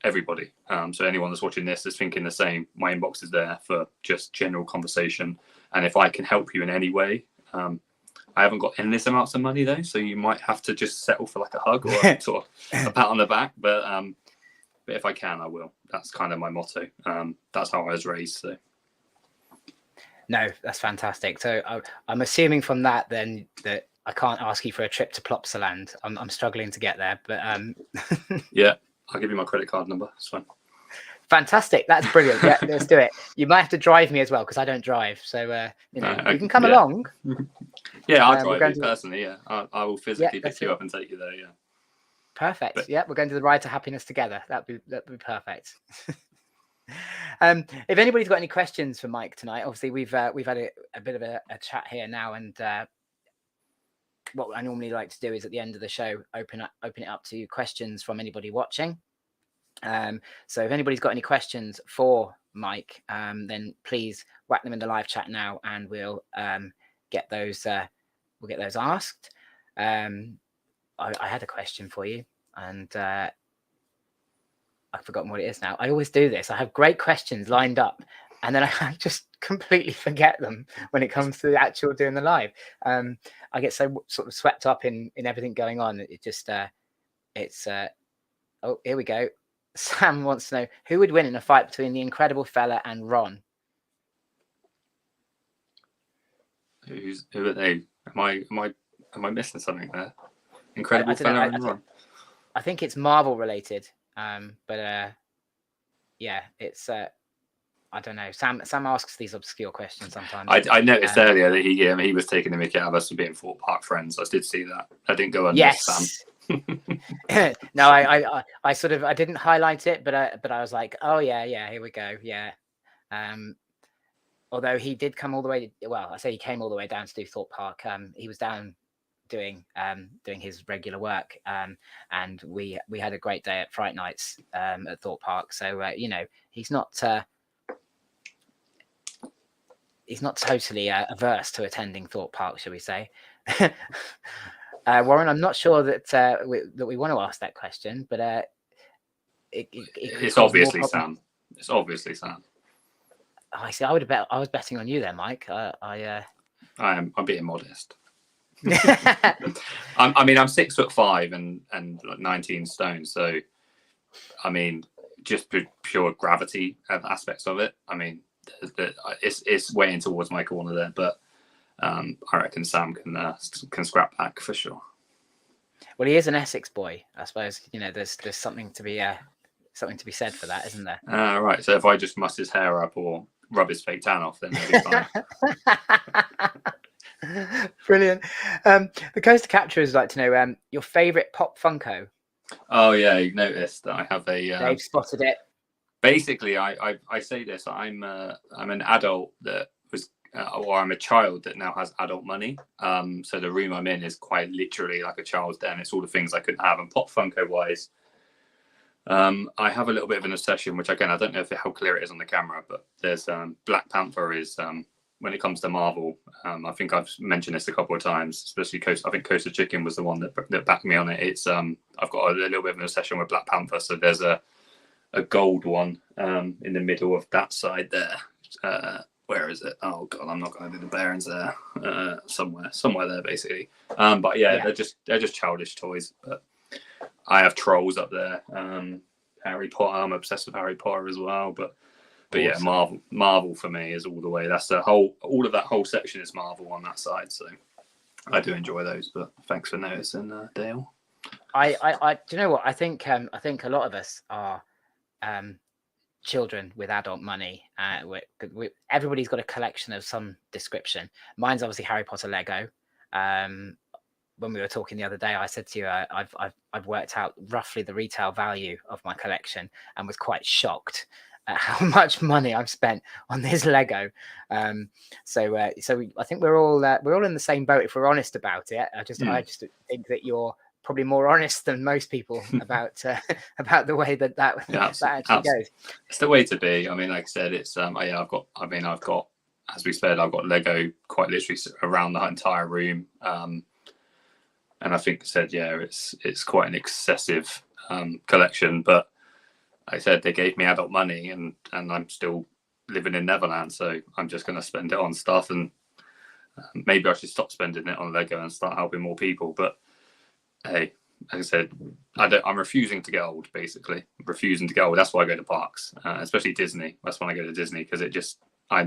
S3: Everybody. So anyone that's watching this is thinking the same. My inbox is there for just general conversation. And if I can help you in any way, I haven't got endless amounts of money though, so you might have to just settle for like a hug or sort of a pat on the back. But if I can, I will. That's kind of my motto. That's how I was raised. So.
S1: No, that's fantastic. So I'm assuming from that then that I can't ask you for a trip to Plopsaland. I'm struggling to get there, but
S3: yeah, I'll give you my credit card number. It's fine.
S1: Fantastic. That's brilliant. Yeah, let's do it. You might have to drive me as well because I don't drive. So you can come along.
S3: Yeah, I'll drive you personally. Yeah, I will physically pick you up and take you there. Yeah.
S1: Perfect. But, yeah, we're going to the Ride to Happiness together. That'd be perfect. If anybody's got any questions for Mike tonight, obviously we've had a bit of a chat here now, and what I normally like to do is at the end of the show open it up to questions from anybody watching. So if anybody's got any questions for Mike, then please whack them in the live chat now, and we'll get those asked. I had a question for you, and I've forgotten what it is now. I always do this. I have great questions lined up, and then I just completely forget them when it comes to the actual doing the live. I get so sort of swept up in everything going on. It just oh, here we go. Sam wants to know who would win in a fight between the Incredible Fella and Ron.
S3: Who are they? Am I missing something there? Incredible Fella and Ron.
S1: I think it's Marvel related. But yeah, it's I don't know. Sam asks these obscure questions sometimes.
S3: I noticed earlier that he was taking the mickey out of us for being Thorpe Park friends. I did see that. I didn't go under Sam.
S1: No, I sort of, I didn't highlight it, but I was like, oh yeah, here we go. Yeah. Although he did come all the way, well, I say he came all the way down to do Thorpe Park. He was down doing his regular work, and we had a great day at Fright Nights at Thorpe Park. So he's not totally averse to attending Thorpe Park, shall we say. Warren, I'm not sure that we want to ask that question, but
S3: it's obviously Sam. It's obviously Sam.
S1: Oh, I see. I was betting on you there, Mike.
S3: I'm being modest. I mean, I'm 6'5" and 19 stone. So, I mean, just pure gravity aspects of it. I mean, it's weighing towards Michael Warner there, but I reckon Sam can scrap back for sure.
S1: Well, he is an Essex boy, I suppose. There's something to be said for that, isn't there?
S3: Right. So if I just muss his hair up or rub his fake tan off, then he'll be fine.
S1: Brilliant. The Coaster Capturers would like to know your favourite pop Funko.
S3: Oh yeah, you noticed that I have a.
S1: They've spotted it.
S3: Basically, I say this. I'm an adult that was, or I'm a child that now has adult money. So the room I'm in is quite literally like a child's den. It's all the things I couldn't have. And pop Funko wise, I have a little bit of an obsession, which again I don't know how clear it is on the camera, but there's BlackPanther is. When it comes to Marvel, I think I've mentioned this a couple of times, especially I think Coaster Chicken was the one that backed me on it. It's I've got a little bit of an obsession with Black Panther. So there's a gold one in the middle of that side there. Where is it? Oh god, I'm not going to do the bearings there. Somewhere there basically. But yeah, they're just childish toys. But I have Trolls up there. Harry Potter. I'm obsessed with Harry Potter as well. But But yeah,
S1: Awesome.
S3: Marvel for me is all the way. That's all of that whole section is Marvel on that side. So I do enjoy those. But thanks for noticing, Dale.
S1: Do you know what? I think a lot of us are children with adult money. Everybody's got a collection of some description. Mine's obviously Harry Potter Lego. When we were talking the other day, I said to you, I've worked out roughly the retail value of my collection and was quite shocked at how much money I've spent on this Lego. So I think we're all in the same boat if we're honest about it. I just think that you're probably more honest than most people about the way that actually goes.
S3: It's the way to be. I mean, like I said, it's I've got, as we said, I've got Lego quite literally around the entire room. And I think I said, it's quite an excessive collection, but like I said, they gave me adult money, and I'm still living in Neverland, so I'm just going to spend it on stuff, and maybe I should stop spending it on Lego and start helping more people. But hey, like I said, I'm refusing to get old. Basically, refusing to get old. That's why I go to parks, especially Disney. That's when I go to Disney, because I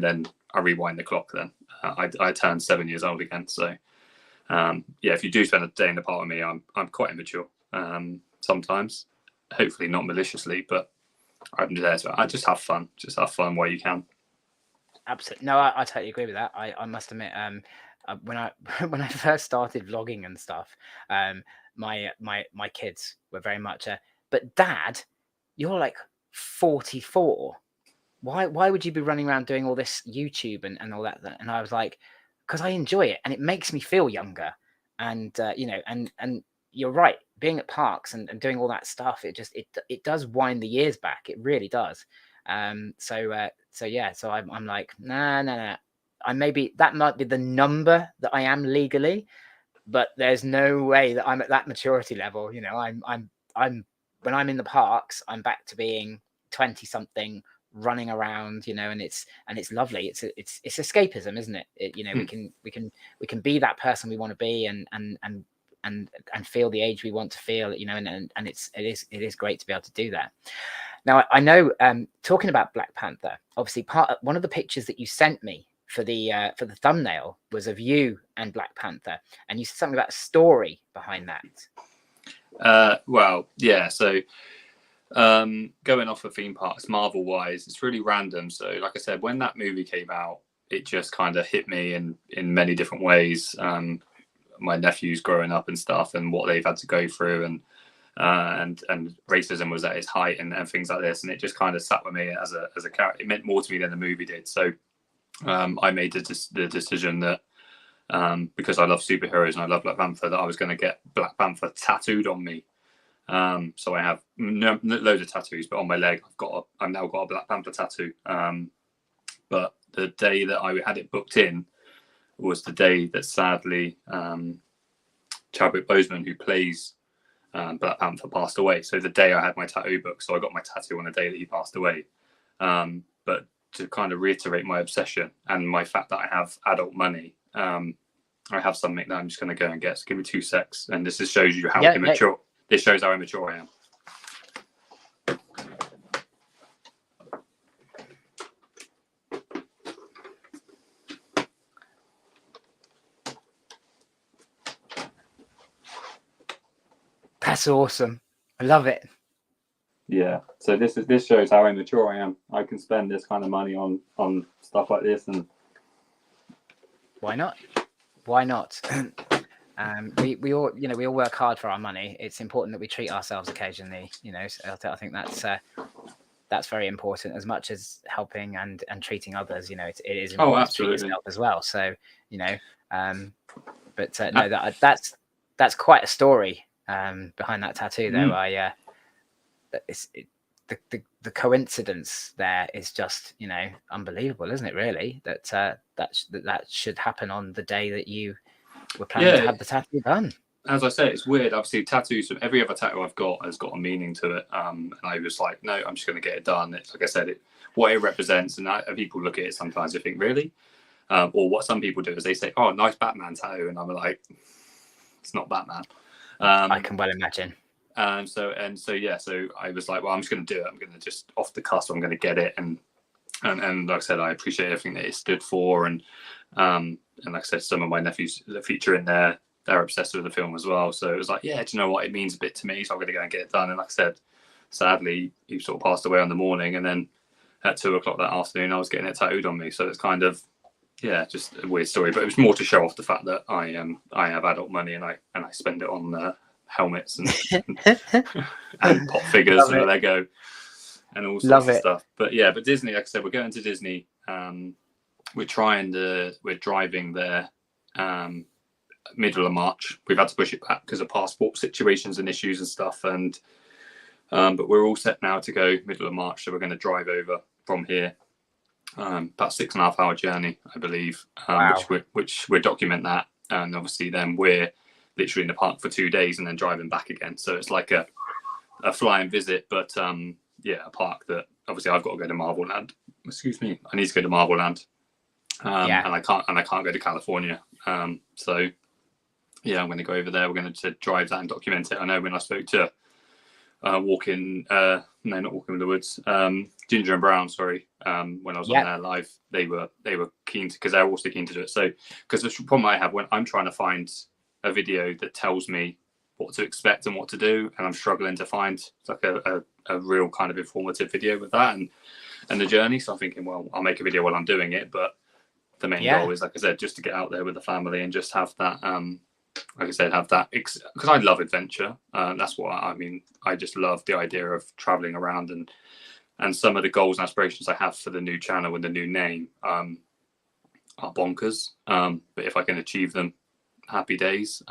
S3: rewind the clock. Then I turn 7 years old again. So. If you do spend a day in the park with me, I'm quite immature sometimes. Hopefully not maliciously, but I'm there. So I just have fun. Just have fun while you can.
S1: Absolutely. No, I totally agree with that. I must admit, when I first started vlogging and stuff, my kids were very much but Dad, you're like 44. Why would you be running around doing all this YouTube and all that? And I was like, because I enjoy it and it makes me feel younger. And and you're right, being at parks and doing all that stuff, it does wind the years back. It really does. So I'm like, nah. That might be the number that I am legally, but there's no way that I'm at that maturity level. I'm when I'm in the parks, I'm back to being 20 something, running around, and it's lovely. It's escapism, isn't it? We can be that person we want to be and feel the age we want to feel, and it is great to be able to do that. Now I know, talking about Black Panther, obviously one of the pictures that you sent me for the thumbnail was of you and Black Panther, and you said something about a story behind that.
S3: So going off of theme parks, Marvel wise, it's really random. So like I said, when that movie came out, it just kind of hit me in many different ways. My nephews growing up and stuff, and what they've had to go through, and racism was at its height, and things like this, and it just kind of sat with me as a character. It meant more to me than the movie did. So I made the decision that because I love superheroes and I love Black Panther, that I was going to get Black Panther tattooed on me. So I have loads of tattoos, but on my leg I've now got a Black Panther tattoo. But the day that I had it booked in was the day that sadly Chadwick Boseman, who plays Black Panther, passed away. So the day I had my tattoo booked, so I got my tattoo on the day that he passed away. But to kind of reiterate my obsession and my fact that I have adult money, I have something that I'm just going to go and get. So give me 2 secs, and this just shows you how immature. This shows how immature I am.
S1: That's awesome. I love it.
S3: Yeah. So this shows how immature I am. I can spend this kind of money on stuff like this, and
S1: why not? Why not? We all work hard for our money. It's important that we treat ourselves occasionally. So I think that's very important, as much as helping and treating others. It is important to treat yourself as well. So that's quite a story behind that tattoo, though. The coincidence there is just unbelievable, isn't it? Really, that should happen on the day that you were planning to have the tattoo done.
S3: As I say, it's weird. Obviously, tattoos from every other tattoo I've got has got a meaning to it. And I was like, no, I'm just going to get it done. It's like I said, what it represents, and people look at it sometimes. They think, really? Or what some people do is they say, oh, nice Batman tattoo, and I'm like, it's not Batman.
S1: I can well imagine.
S3: So I was like, well, I'm just going to do it. I'm going to just off the cusp, I'm going to get it. And and like I said, I appreciate everything that it stood for, and like I said, some of my nephews that feature in there, they're obsessed with the film as well. So it was like, yeah, do you know what? It means a bit to me, so I'm going to go and get it done. And like I said, sadly, he sort of passed away on the morning, and then at 2 o'clock that afternoon, I was getting it tattooed on me. So it's kind of, yeah, just a weird story. But it was more to show off the fact that I have adult money, and I spend it on helmets and pop figures and Lego and all sorts of stuff. But yeah, but Disney, like I said, we're going to Disney. We're driving there middle of March. We've had to push it back because of passport situations and issues and stuff. And but we're all set now to go middle of March. So we're going to drive over from here, about 6.5 hour journey, I believe. Which we'll document that, and obviously then we're literally in the park for 2 days and then driving back again. So it's like a flying visit, but yeah, a park that obviously I've got to go to Marvel Land. Excuse me, I need to go to Marvel Land, and I can't go to California. So yeah, I'm going to go over there. We're going to drive that and document it. I know when I spoke to not Walking with the Woods, Ginger and Brown, sorry, when I was on there live, they were keen to, because they're also keen to do it. So because the problem I have when I'm trying to find a video that tells me what to expect and what to do, and I'm struggling to find like a real kind of informative video with that and the journey. So I'm thinking, well, I'll make a video while I'm doing it, but the main goal is, like I said, just to get out there with the family and just have that like I said, have that, because I love adventure. That's what I mean. I just love the idea of traveling around, and some of the goals and aspirations I have for the new channel and the new name are bonkers. But if I can achieve them, happy days.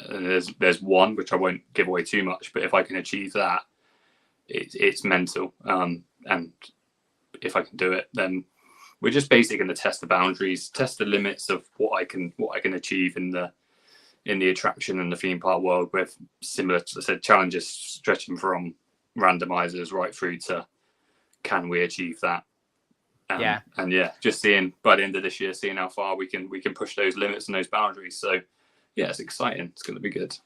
S3: There's one which I won't give away too much, but if I can achieve that, it's mental. And if I can do it, then we're just basically going to test the boundaries, test the limits of what I can achieve in the attraction and the theme park world, with similar, as I said, challenges stretching from randomizers right through to can we achieve that? And yeah, just seeing by the end of this year, seeing how far we can push those limits and those boundaries. So yeah, it's exciting. It's going to be good.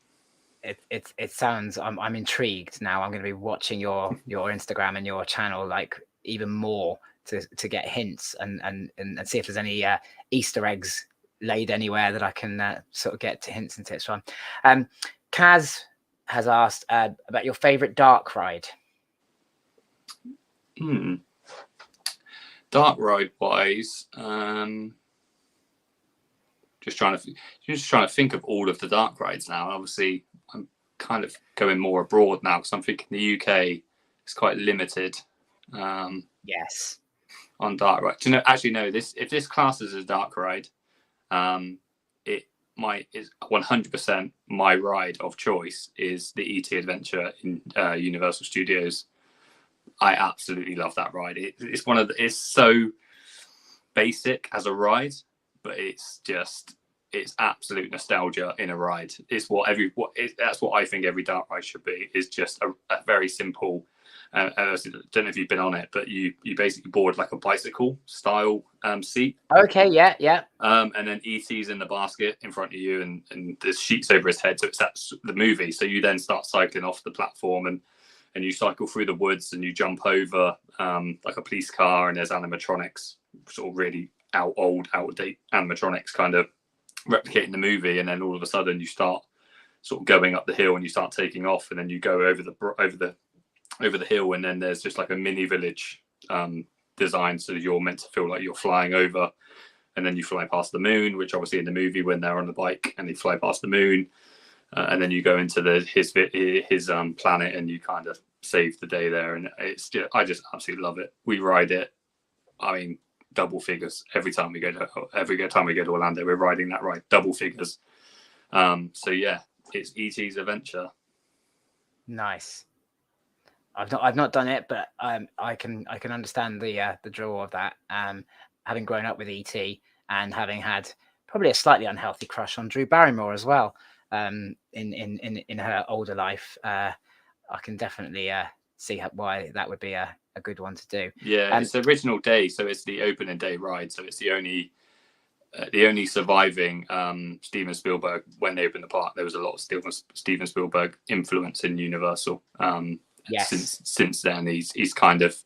S1: It sounds. I'm intrigued now. I'm going to be watching your Instagram and your channel like even more to get hints and see if there's any Easter eggs laid anywhere that I can sort of get to hints and tips from. Kaz has asked about your favorite dark ride.
S3: Dark ride wise, just trying to think of all of the dark rides now. Obviously, I'm kind of going more abroad now because I'm thinking the UK is quite limited.
S1: Yes.
S3: On dark ride, do you know? Actually, no. If this class is a dark ride, is 100% my ride of choice is the ET Adventure in Universal Studios. I absolutely love that ride. It's so basic as a ride, but it's absolute nostalgia in a ride. It's that's what I think every dark ride should be. Is just a very simple. I don't know if you've been on it, but you basically board like a bicycle style seat.
S1: Okay, yeah.
S3: And then ET's in the basket in front of you, and there's sheets over his head, so that's the movie. So you then start cycling off the platform, and you cycle through the woods, and you jump over like a police car, and there's animatronics, sort of really out of date animatronics, kind of replicating the movie. And then all of a sudden, you start sort of going up the hill, and you start taking off, and then you go over the hill, and then there's just like a mini village designed so that you're meant to feel like you're flying over, and then you fly past the moon, which obviously in the movie when they're on the bike and they fly past the moon, and then you go into his planet, and you kind of save the day there. And I just absolutely love it. We ride it, I mean, double figures every time we go to Orlando. We're riding that ride double figures. So yeah, it's ET's Adventure.
S1: Nice. I've not done it, but I can understand the draw of that. Having grown up with ET and having had probably a slightly unhealthy crush on Drew Barrymore as well, in her older life, I can definitely see why that would be a good one to do.
S3: Yeah, it's the original day, so it's the opening day ride. So it's the only surviving Steven Spielberg. When they opened the park, there was a lot of Steven Spielberg influence in Universal.
S1: Yes.
S3: Since then, he's kind of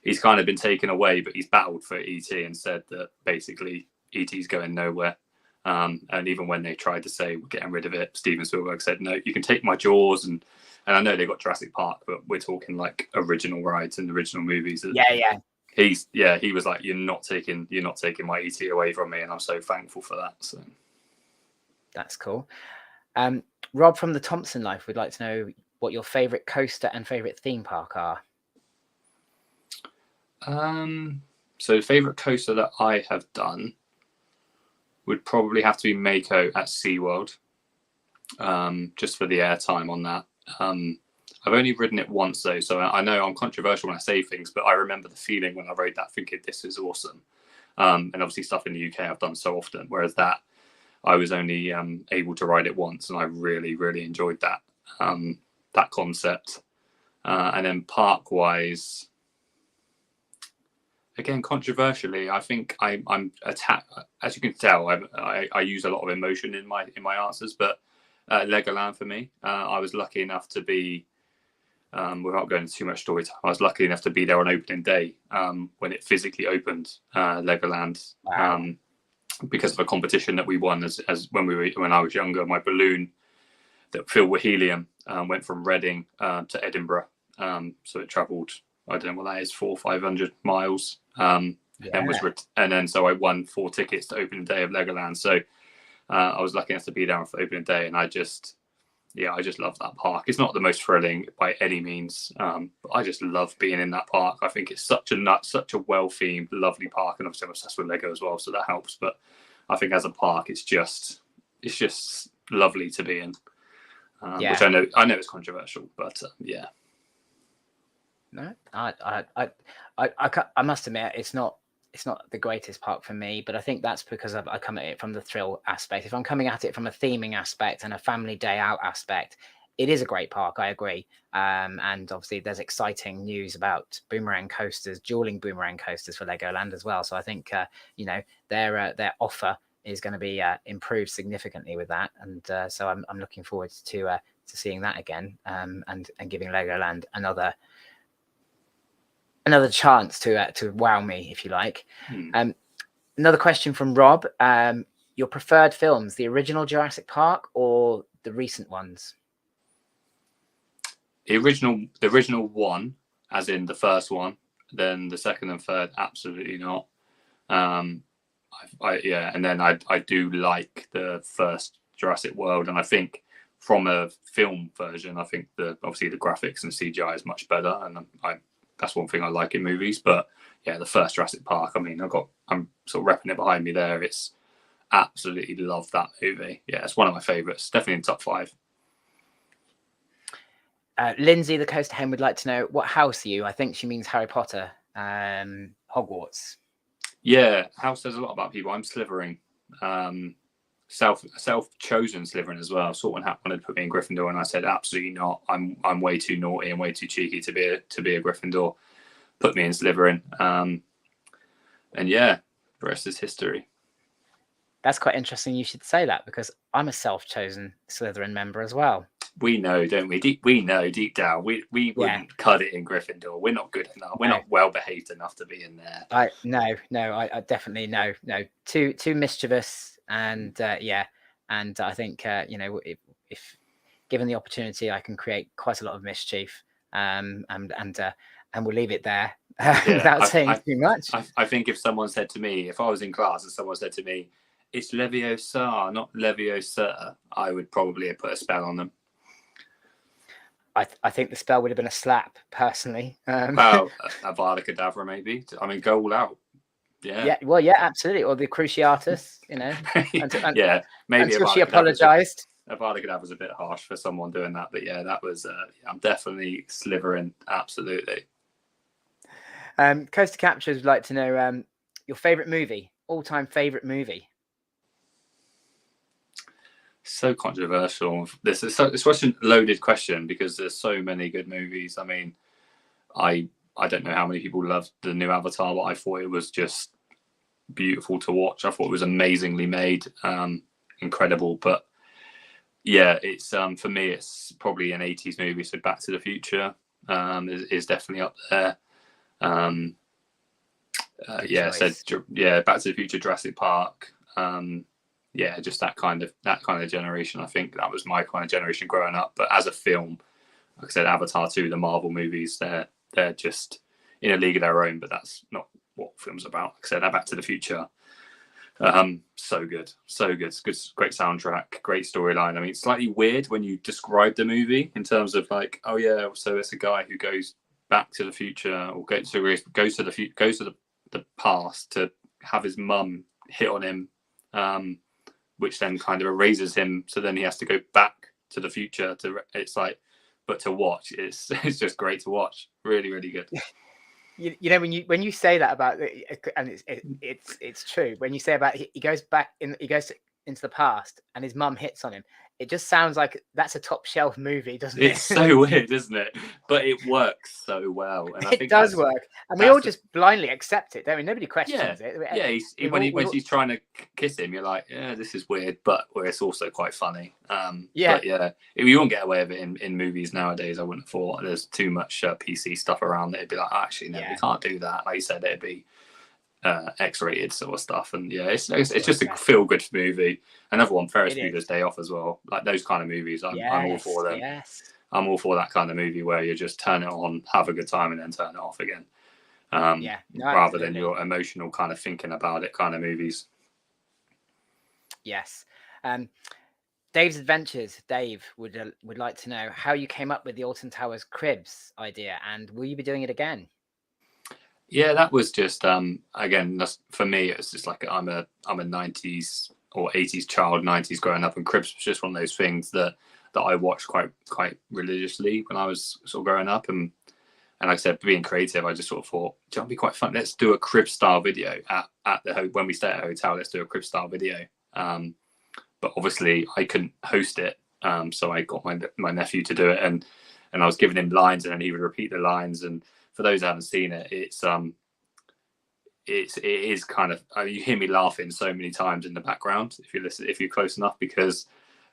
S3: he's kind of been taken away, but he's battled for ET and said that basically ET's going nowhere. And even when they tried to say we're getting rid of it, Steven Spielberg said, no, you can take my Jaws. And I know they got Jurassic Park, but we're talking like original rides and original movies. He was like, you're not taking my ET away from me, and I'm so thankful for that. So
S1: that's cool. Rob from the Thompson Life would like to know what your favorite coaster and favorite theme park are.
S3: So the favorite coaster that I have done would probably have to be Mako at SeaWorld, just for the airtime on that. I've only ridden it once though, so I know I'm controversial when I say things, but I remember the feeling when I rode that thinking this is awesome. And obviously stuff in the UK I've done so often, whereas that I was only able to ride it once, and I really, really enjoyed that that concept. And then park wise, again, controversially, I think I'm attacked. As you can tell, I use a lot of emotion in my answers, but Legoland for me, I was lucky enough to be, without going into too much story time, I was lucky enough to be there on opening day when it physically opened, Legoland.
S1: Wow.
S3: Because of a competition that we won as when I was younger. My balloon that filled with helium went from Reading to Edinburgh, so it travelled, I don't know what that is, 400 or 500 miles, and then so I won 4 tickets to opening day of Legoland. So I was lucky enough to be there for opening day, and I just love that park. It's not the most thrilling by any means, but I just love being in that park. I think it's such a well themed, lovely park, and obviously I'm obsessed with Lego as well, so that helps. But I think as a park, it's just lovely to be in. Which I know it's controversial, but yeah.
S1: No, I must admit it's not the greatest park for me, but I think that's because I come at it from the thrill aspect. If I'm coming at it from a theming aspect and a family day out aspect, it is a great park. I agree. And obviously there's exciting news about dueling boomerang coasters for Legoland as well. So I think their offer is going to be improved significantly with that, and so I'm looking forward to seeing that again, and giving Legoland another chance to wow me, if you like. Another question from Rob: your preferred films, the original Jurassic Park or the recent ones?
S3: The original one, as in the first one. Then the second and third, absolutely not. And then I do like the first Jurassic World, and I think from a film version, I think obviously the graphics and CGI is much better, and that's one thing I like in movies. But yeah, the first Jurassic Park, I mean, I'm sort of repping it behind me there. It's absolutely love that movie. Yeah, it's one of my favorites, definitely in top 5.
S1: Lindsay, the Coaster Hen, would like to know, what house are you? I think she means Harry Potter, Hogwarts.
S3: Yeah, house says a lot about people. I'm Slytherin, self-chosen Slytherin as well. Someone wanted to put me in Gryffindor, and I said absolutely not. I'm way too naughty and way too cheeky to be a Gryffindor. Put me in Slytherin, and yeah, the rest is history.
S1: That's quite interesting. You should say that, because I'm a self-chosen Slytherin member as well.
S3: We know, don't we? We know deep down. We wouldn't cut it in Gryffindor. We're not good enough. We're not well behaved enough to be in there.
S1: I definitely no. Too mischievous, and and I think if given the opportunity, I can create quite a lot of mischief. And we'll leave it there without saying too much.
S3: I think if I was in class and someone said to me, "It's Leviosa, not Leviosa," I would probably have put a spell on them.
S1: I think the spell would have been a slap, personally.
S3: Well, Avada Kedavra, maybe. I mean, go all out. Yeah.
S1: Well, yeah, absolutely. Or the Cruciatus,
S3: yeah, maybe
S1: until she apologized.
S3: Avada Kedavra was a bit harsh for someone doing that, but yeah, that was. I'm definitely Slytherin, absolutely.
S1: Coaster Captures would like to know your favorite movie, all-time favorite movie.
S3: So controversial. This is such a loaded question, because there's so many good movies. I mean, I don't know how many people loved the new Avatar, but I thought it was just beautiful to watch. I thought it was amazingly made, incredible. But yeah, it's for me, it's probably an 80s movie. So Back to the Future is definitely up there. Yeah, so
S1: choice.
S3: yeah, Back to the Future, Jurassic Park. Yeah, just that kind of generation. I think that was my kind of generation growing up. But as a film, like I said, Avatar 2, the Marvel movies, they're just in a league of their own. But that's not what film's about. Like I said, Back to the Future. So good, so good. It's good, great soundtrack, great storyline. I mean, it's slightly weird when you describe the movie in terms of like, oh yeah, so it's a guy who goes back to the future or goes to the past to have his mum hit on him, which then kind of erases him. So then he has to go back to the future. It's like, but to watch, it's just great to watch. Really, really good.
S1: You know, when you say that about it, and it's true, when you say about he goes into the past and his mum hits on him, it just sounds like that's a top shelf movie, doesn't it?
S3: It's so weird, isn't it? But it works so well, and I think
S1: it does work, and we all just blindly accept it, don't we? Nobody questions it.
S3: Yeah, when she's trying to kiss him, you're like, yeah, this is weird, but where it's also quite funny.
S1: Yeah.
S3: But yeah, you won't get away with it in movies nowadays. I wouldn't have thought. There's too much PC stuff around that it'd be like, oh, actually, no, we can't do that. Like you said, it'd be X-rated sort of stuff, and yeah, it's just a feel-good movie. Another one, Ferris Bueller's Day Off as well. Like those kind of movies, I'm all for them.
S1: Yes.
S3: I'm all for that kind of movie where you just turn it on, have a good time, and then turn it off again. Rather than your emotional kind of thinking about it kind of movies.
S1: Yes. Dave's Adventures. Dave would like to know how you came up with the Alton Towers cribs idea, and will you be doing it again?
S3: Yeah, that was just again, for me, it's just like I'm a 90s or 80s child, 90s growing up, and cribs was just one of those things that I watched quite religiously when I was sort of growing up, and like I said, being creative, I just sort of thought, it'd be quite fun. Let's do a crib style video at when we stay at a hotel. Let's do a crib style video. But obviously, I couldn't host it, so I got my nephew to do it, and I was giving him lines, and then he would repeat the lines. And for those who haven't seen it, it is kind of, you hear me laughing so many times in the background if you're close enough, because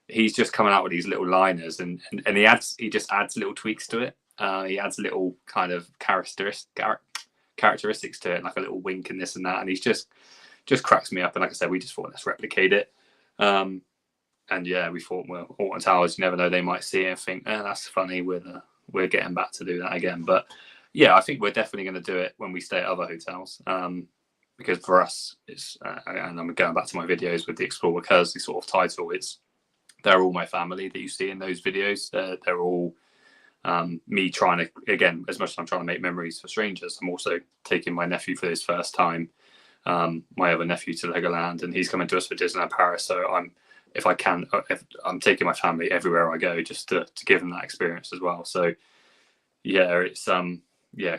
S3: he's just coming out with these little liners, and he just adds little tweaks to it. He adds little kind of characteristics to it, like a little wink and this and that, and he's just cracks me up. And like I said, we just thought, let's replicate it. And yeah, we thought, well, Alton Towers, you never know, they might see it and think, that's funny. We're getting back to do that again. But yeah, I think we're definitely going to do it when we stay at other hotels, because for us, it's and I'm going back to my videos with the Explore Kersey sort of title. They're all my family that you see in those videos. They're all me trying to, again, as much as I'm trying to make memories for strangers, I'm also taking my nephew for his first time, my other nephew to Legoland, and he's coming to us for Disneyland Paris. So if I'm taking my family everywhere I go, just to give them that experience as well. So yeah, it's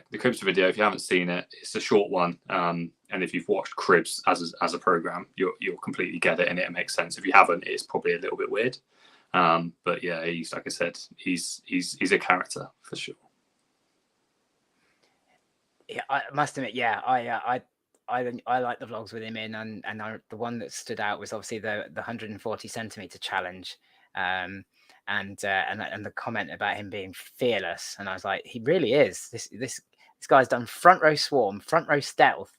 S3: the Cribs video, if you haven't seen it, it's a short one, and if you've watched Cribs as a program, you'll completely get it, and it makes sense. If you haven't, it's probably a little bit weird. But yeah, he's, like I said, he's a character for sure.
S1: Yeah, I must admit, yeah, I like the vlogs with him in, and the one that stood out was obviously the 140 centimeter challenge, and the comment about him being fearless, and I was like, he really is. This guy's done front row swarm, front row stealth.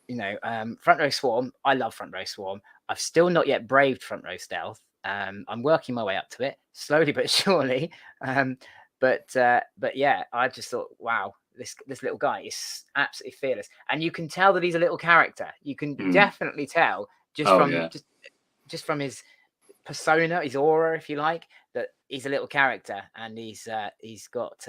S1: Front row swarm. I love front row swarm. I've still not yet braved front row stealth. I'm working my way up to it, slowly but surely. But yeah, I just thought, wow, this little guy is absolutely fearless, and you can tell that he's a little character. You can definitely tell just from his persona, his aura, if you like, that he's a little character, and he's got.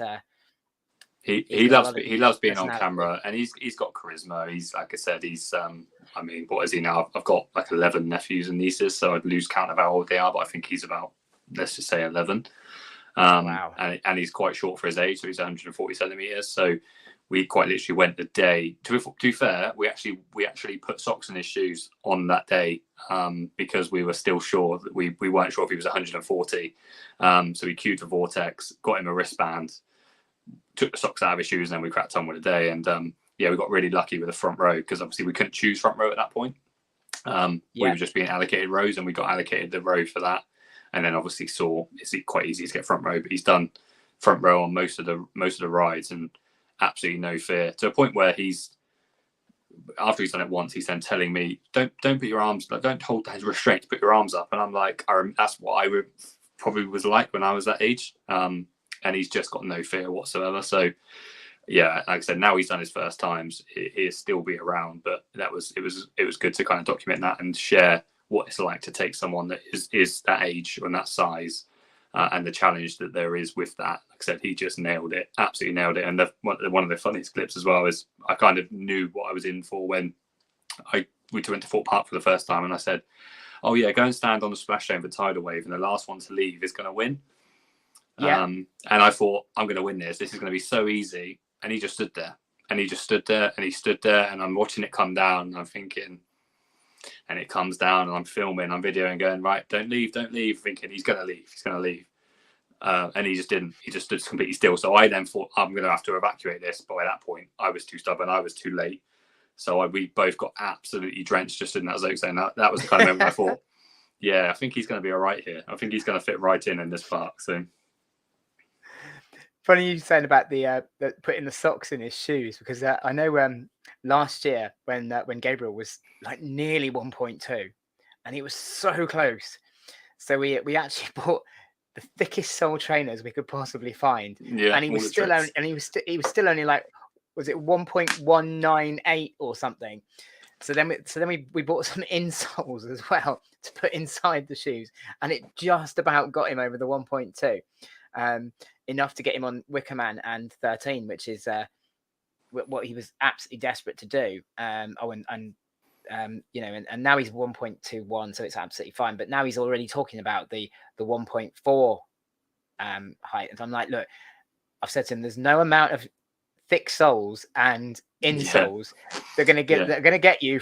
S3: He loves being on camera, and he's got charisma. He's, like I said, he's I mean, what is he now? I've got like 11 nephews and nieces, so I'd lose count of how old they are, but I think he's about, let's just say, 11. Wow. And he's quite short for his age, so he's 140 centimeters. So we quite literally went the day. To be fair, we actually put socks in his shoes on that day, because we were still sure that we weren't sure if he was 140. So we queued for Vortex, got him a wristband, took the socks out of his shoes, and then we cracked on with the day. And we got really lucky with the front row, because obviously we couldn't choose front row at that point. We were just being allocated rows, and we got allocated the row for that. And then obviously it's quite easy to get front row, but he's done front row on most of the rides, and absolutely no fear, to a point where after he's done it once, he's then telling me, don't put your arms, don't hold those restraints, put your arms up. And I'm like, that's what I probably was like when I was that age. And he's just got no fear whatsoever. So yeah, like I said, now he's done his first times, he'll still be around. But it was good to kind of document that and share what it's like to take someone that is that age and that size, and the challenge that there is with that. Like I said, he just nailed it, absolutely nailed it. And one of the funniest clips as well is I kind of knew what I was in for when we went to Fort Park for the first time, and I said, "Oh yeah, go and stand on the splash zone for tidal wave, and the last one to leave is going to win."
S1: Yeah.
S3: And I thought, I'm going to win this. This is going to be so easy. And he just stood there, and he stood there, and I'm watching it come down, and I'm thinking, and it comes down, and I'm filming, I'm videoing, going, right, don't leave, thinking he's going to leave. And he just didn't. He just stood completely still. So I then thought, I'm going to have to evacuate this. But by that point, I was too stubborn. I was too late. So we both got absolutely drenched just in that zoke zone. That was the kind of moment I thought, yeah, I think he's going to be all right here. I think he's going to fit right in this park. So
S1: funny you saying about the putting the socks in his shoes, because I know last year when Gabriel was like nearly 1.2, and he was so close. So we actually bought the thickest sole trainers we could possibly find, and he was still only like, was it 1.198 or something? So then we bought some insoles as well to put inside the shoes, and it just about got him over the 1.2, enough to get him on Wicker Man and 13, which is what he was absolutely desperate to do. And now he's 1.21, so it's absolutely fine. But now he's already talking about the 1.4 height, and I'm like, look, I've said to him, there's no amount of thick soles and insoles they're going to get you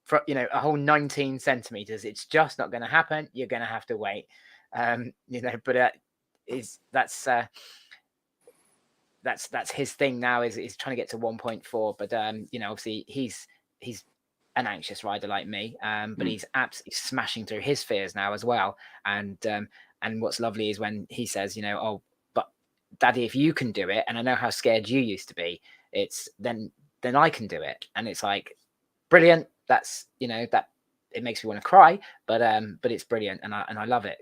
S1: for a whole 19 centimeters. It's just not going to happen. You're going to have to wait. But that's his thing now, is trying to get to 1.4. But obviously he's an anxious rider like me, but he's absolutely smashing through his fears now as well. And what's lovely is when he says, oh, but Daddy, if you can do it, and I know how scared you used to be, it's then I can do it. And it's like, brilliant. That's that it makes me want to cry, but it's brilliant, and I love it.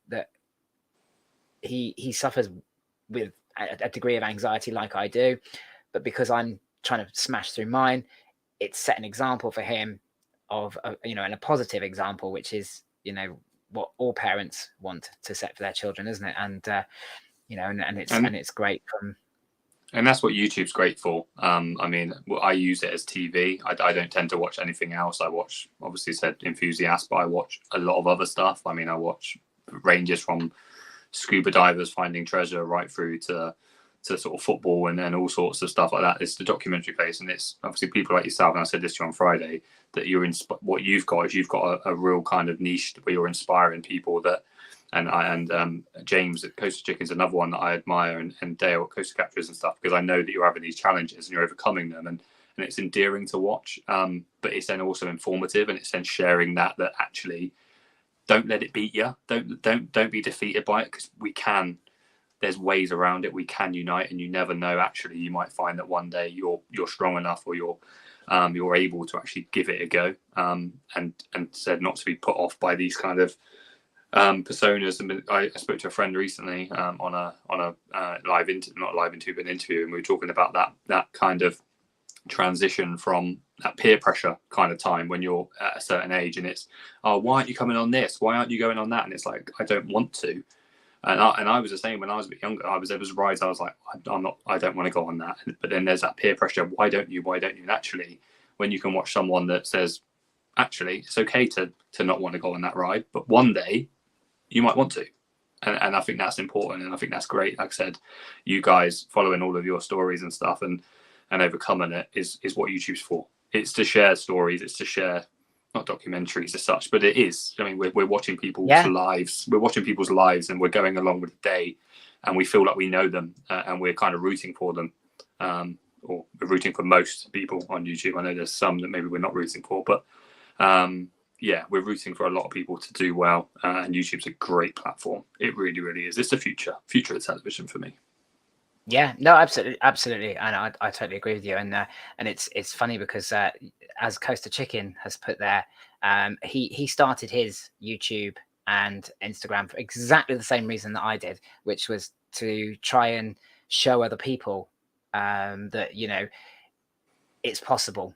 S1: That he suffers with a degree of anxiety like I do, but because I'm trying to smash through mine, it's set an example for him of and a positive example, which is what all parents want to set for their children, isn't it? And it's great from.
S3: And that's what YouTube's great for. I use it as TV. I don't tend to watch anything else. I watch, obviously said enthusiast, but I watch a lot of other stuff. I watch ranges from scuba divers finding treasure right through to sort of football and all sorts of stuff like that. It's the documentary place, and it's obviously people like yourself, and I said this to you on Friday, that what you've got a real kind of niche where you're inspiring people that. And James at Coastal Chicken's another one that I admire, and Dale at Coastal Captures and stuff, because I know that you're having these challenges and you're overcoming them, and it's endearing to watch. But it's then also informative, and it's then sharing that actually don't let it beat you. Don't be defeated by it, because we can. There's ways around it. We can unite, and you never know. Actually, you might find that one day you're strong enough, or you're able to actually give it a go. And said not to be put off by these kind of personas. And I spoke to a friend recently on a live interview, and we were talking about that kind of transition from that peer pressure kind of time when you're at a certain age, and it's, oh, why aren't you coming on this? Why aren't you going on that? And it's like, I don't want to. And I was the same when I was a bit younger. There was rides I was like, I don't want to go on that. But then there's that peer pressure. Why don't you? And actually, when you can watch someone that says, actually, it's okay to not want to go on that ride, but one day you might want to. And I think that's important, and I think that's great. Like I said, you guys following all of your stories and stuff and overcoming it is what YouTube's for. It's to share stories. It's to share, not documentaries as such, but it is. We're watching people's lives. We're watching people's lives, and we're going along with the day, and we feel like we know them, and we're kind of rooting for them, or we're rooting for most people on YouTube. I know there's some that maybe we're not rooting for, but we're rooting for a lot of people to do well, and YouTube's a great platform. It really, really is. It's the future of television for me.
S1: Yeah, no, absolutely, and I totally agree with you. And it's funny because as Coaster Chicken has put there, he started his YouTube and Instagram for exactly the same reason that I did, which was to try and show other people that it's possible.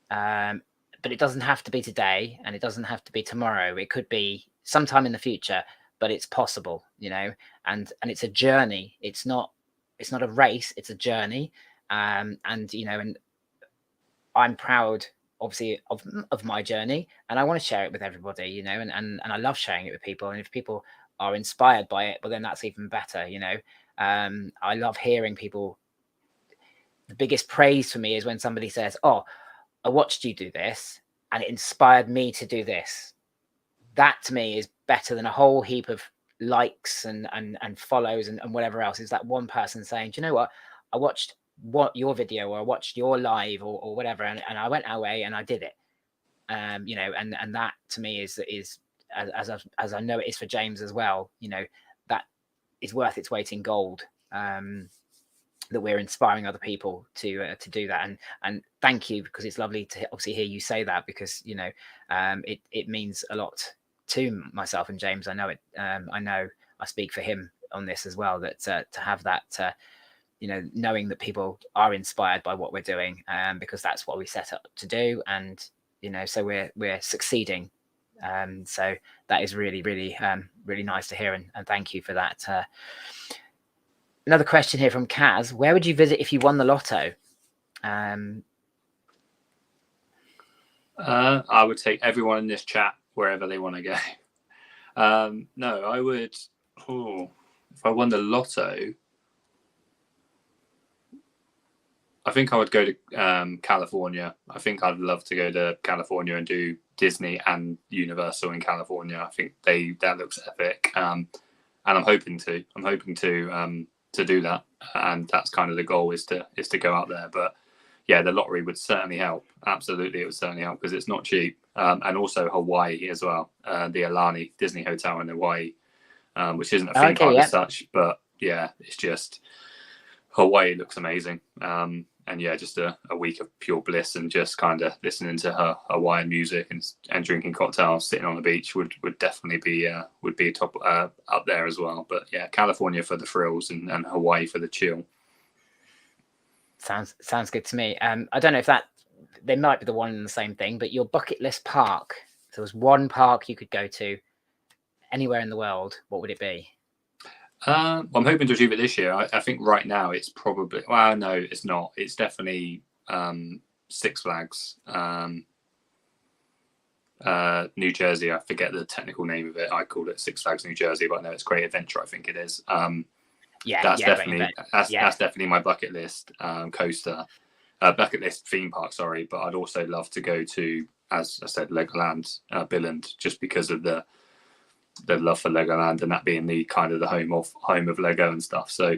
S1: But it doesn't have to be today, and it doesn't have to be tomorrow. It could be sometime in the future, but it's possible, and it's a journey. It's not a race, it's a journey. And I'm proud, obviously, of my journey, and I want to share it with everybody, and I love sharing it with people. And if people are inspired by it, well, then that's even better. I love hearing people. The biggest praise for me is when somebody says, "Oh, I watched you do this and it inspired me to do this." That to me is better than a whole heap of likes and follows and whatever else. Is that one person saying, "Do you know what? I watched your video, or I watched your live, or whatever, and I went away and I did it." And that to me is as I know it is for James as well. That is worth its weight in gold. That we're inspiring other people to do that, and thank you, because it's lovely to obviously hear you say that, because it means a lot to myself and James. I know it. I know I speak for him on this as well, that to have that knowing that people are inspired by what we're doing, because that's what we set up to do, and so we're succeeding. So that is really really nice to hear, and thank you for that. Another question here from Kaz: where would you visit if you won the lotto?
S3: I would take everyone in this chat wherever they want to go. No, I would. If I won the lotto, I think I would go to California. I think I'd love to go to California and do Disney and Universal in California. I think that looks epic, and I'm hoping to do that, and that's kind of the goal, is to go out there. But yeah, the lottery would certainly help. Absolutely, it would certainly help, because it's not cheap. And also Hawaii as well, the Aulani Disney Hotel in Hawaii, which isn't a theme park as such, but yeah, it's just, Hawaii looks amazing. And yeah, just a week of pure bliss, and just kind of listening to her Hawaiian music and drinking cocktails, sitting on the beach would definitely be top up there as well. But yeah, California for the thrills, and Hawaii for the chill.
S1: Sounds good to me. I don't know if they might be the one and the same thing, but your bucket list park. If there was one park you could go to anywhere in the world, what would it be?
S3: I'm hoping to achieve it this year. I think right now it's probably, well, no, it's not. It's definitely Six Flags, New Jersey. I forget the technical name of it. I called it Six Flags New Jersey, but I know it's Great Adventure, I think it is. That's definitely my bucket list coaster, bucket list theme park. Sorry, but I'd also love to go to, as I said, Legoland, Billund, just because of the love for Legoland, and that being the kind of the home of Lego and stuff. So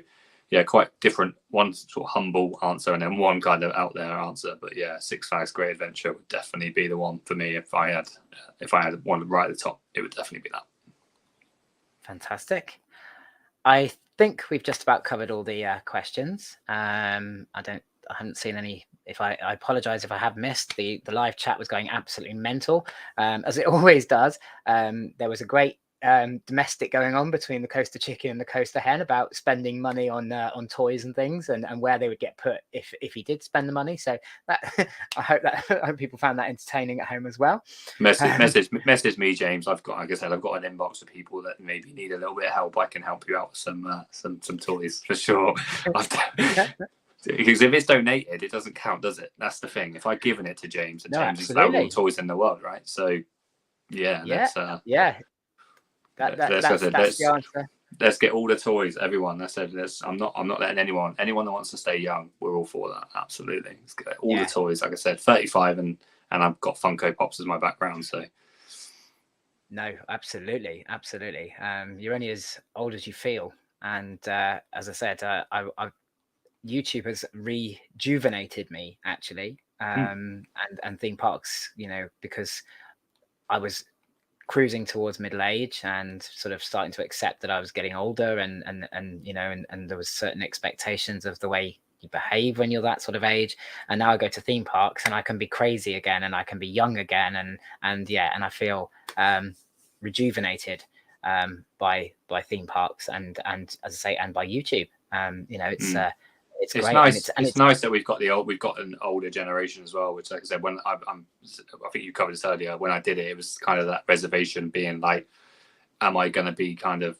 S3: yeah, quite different. One sort of humble answer, and then one kind of out there answer. But yeah, Six Flags Great Adventure would definitely be the one for me. If I had one right at the top, it would definitely be that.
S1: Fantastic. I think we've just about covered all the questions. I haven't seen any. I apologize if I have missed. The live chat was going absolutely mental, as it always does. There was a great domestic going on between the Coaster Chicken and the Coaster Hen about spending money on toys and things, and where they would get put if he did spend the money. So that I hope people found that entertaining at home as well.
S3: Message me, James. Like I said, I've got an inbox of people that maybe need a little bit of help. I can help you out with some toys for sure. Because if it's donated, it doesn't count, does it? That's the thing. If I've given it to James, and James is allowed all the toys in the world, right? So yeah. That's the answer. Let's get all the toys, everyone. I'm not letting anyone that wants to stay young. We're all for that. Absolutely. Let's get all the toys. Like I said, 35, and I've got Funko Pops as my background. So
S1: no, absolutely. You're only as old as you feel, and as I said, YouTube has rejuvenated me, actually, and theme parks, because I was cruising towards middle age and sort of starting to accept that I was getting older, and you know, and there was certain expectations of the way you behave when you're that sort of age. And now I go to theme parks and I can be crazy again, and I can be young again, and yeah, and I feel rejuvenated by theme parks, and as I say, and by YouTube. You know, it's great.
S3: Nice.
S1: And
S3: it's nice that we've got an older generation as well, which, like I said, when I think you covered this earlier, when I did it, it was kind of that reservation being like, am I going to be kind of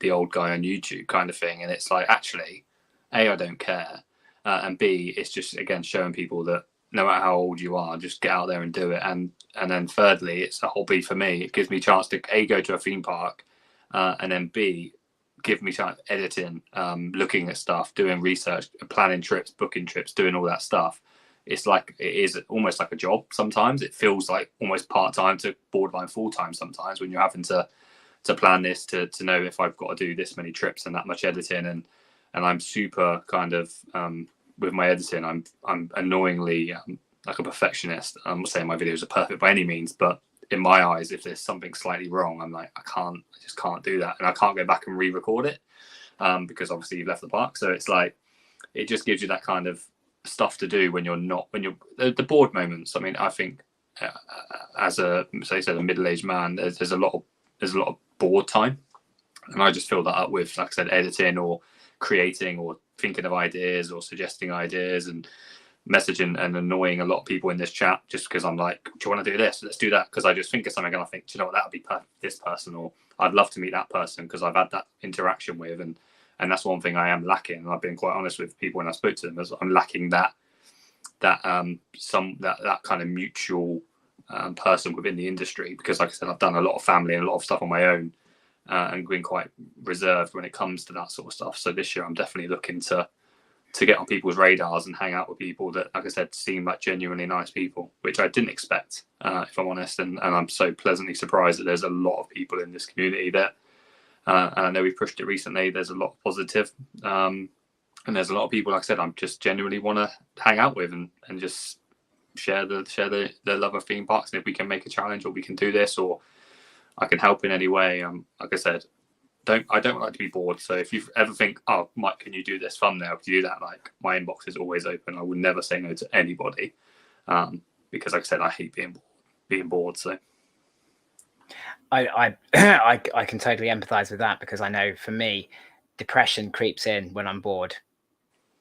S3: the old guy on YouTube kind of thing? And it's like, actually, A, I don't care, and B, it's just, again, showing people that no matter how old you are, just get out there and do it. And then thirdly, it's a hobby for me. It gives me a chance to A, go to a theme park, and then B, give me time editing, looking at stuff, doing research, planning trips, booking trips, doing all that stuff. It's like, it is almost like a job sometimes. It feels like almost part-time to borderline full-time sometimes, when you're having to plan this, to know if I've got to do this many trips and that much editing. And I'm super kind of with my editing, I'm annoyingly like a perfectionist. I'm not saying my videos are perfect by any means, but in my eyes, if there's something slightly wrong, I'm like, I just can't do that. And I can't go back and re-record it because obviously you've left the park. So it's like, it just gives you that kind of stuff to do when you're the bored moments. I mean, I think as a middle-aged man, there's a lot of bored time. And I just fill that up with, like I said, editing or creating or thinking of ideas or suggesting ideas, and messaging and annoying a lot of people in this chat just because I'm like, do you want to do this? Let's do that. Because I just think of something and I think, do you know what, that would be perfect for this person, or I'd love to meet that person because I've had that interaction with, and that's one thing I am lacking. And I've been quite honest with people when I spoke to them, as I'm lacking that kind of mutual person within the industry, because like I said, I've done a lot of family and a lot of stuff on my own, and been quite reserved when it comes to that sort of stuff. So this year I'm definitely looking to get on people's radars and hang out with people that, like I said, seem like genuinely nice people, which I didn't expect, if I'm honest. And I'm so pleasantly surprised that there's a lot of people in this community that, and I know we've pushed it recently, there's a lot of positive, and there's a lot of people, like I said, I'm just genuinely want to hang out with and just share the love of theme parks. And if we can make a challenge, or we can do this, or I can help in any way, like I said, I don't like to be bored. So if you ever think, oh, Mike, can you do this thumbnail? Can you do that? Like, my inbox is always open. I would never say no to anybody, because, like I said, I hate being bored. So
S1: I can totally empathize with that, because I know for me, depression creeps in when I'm bored.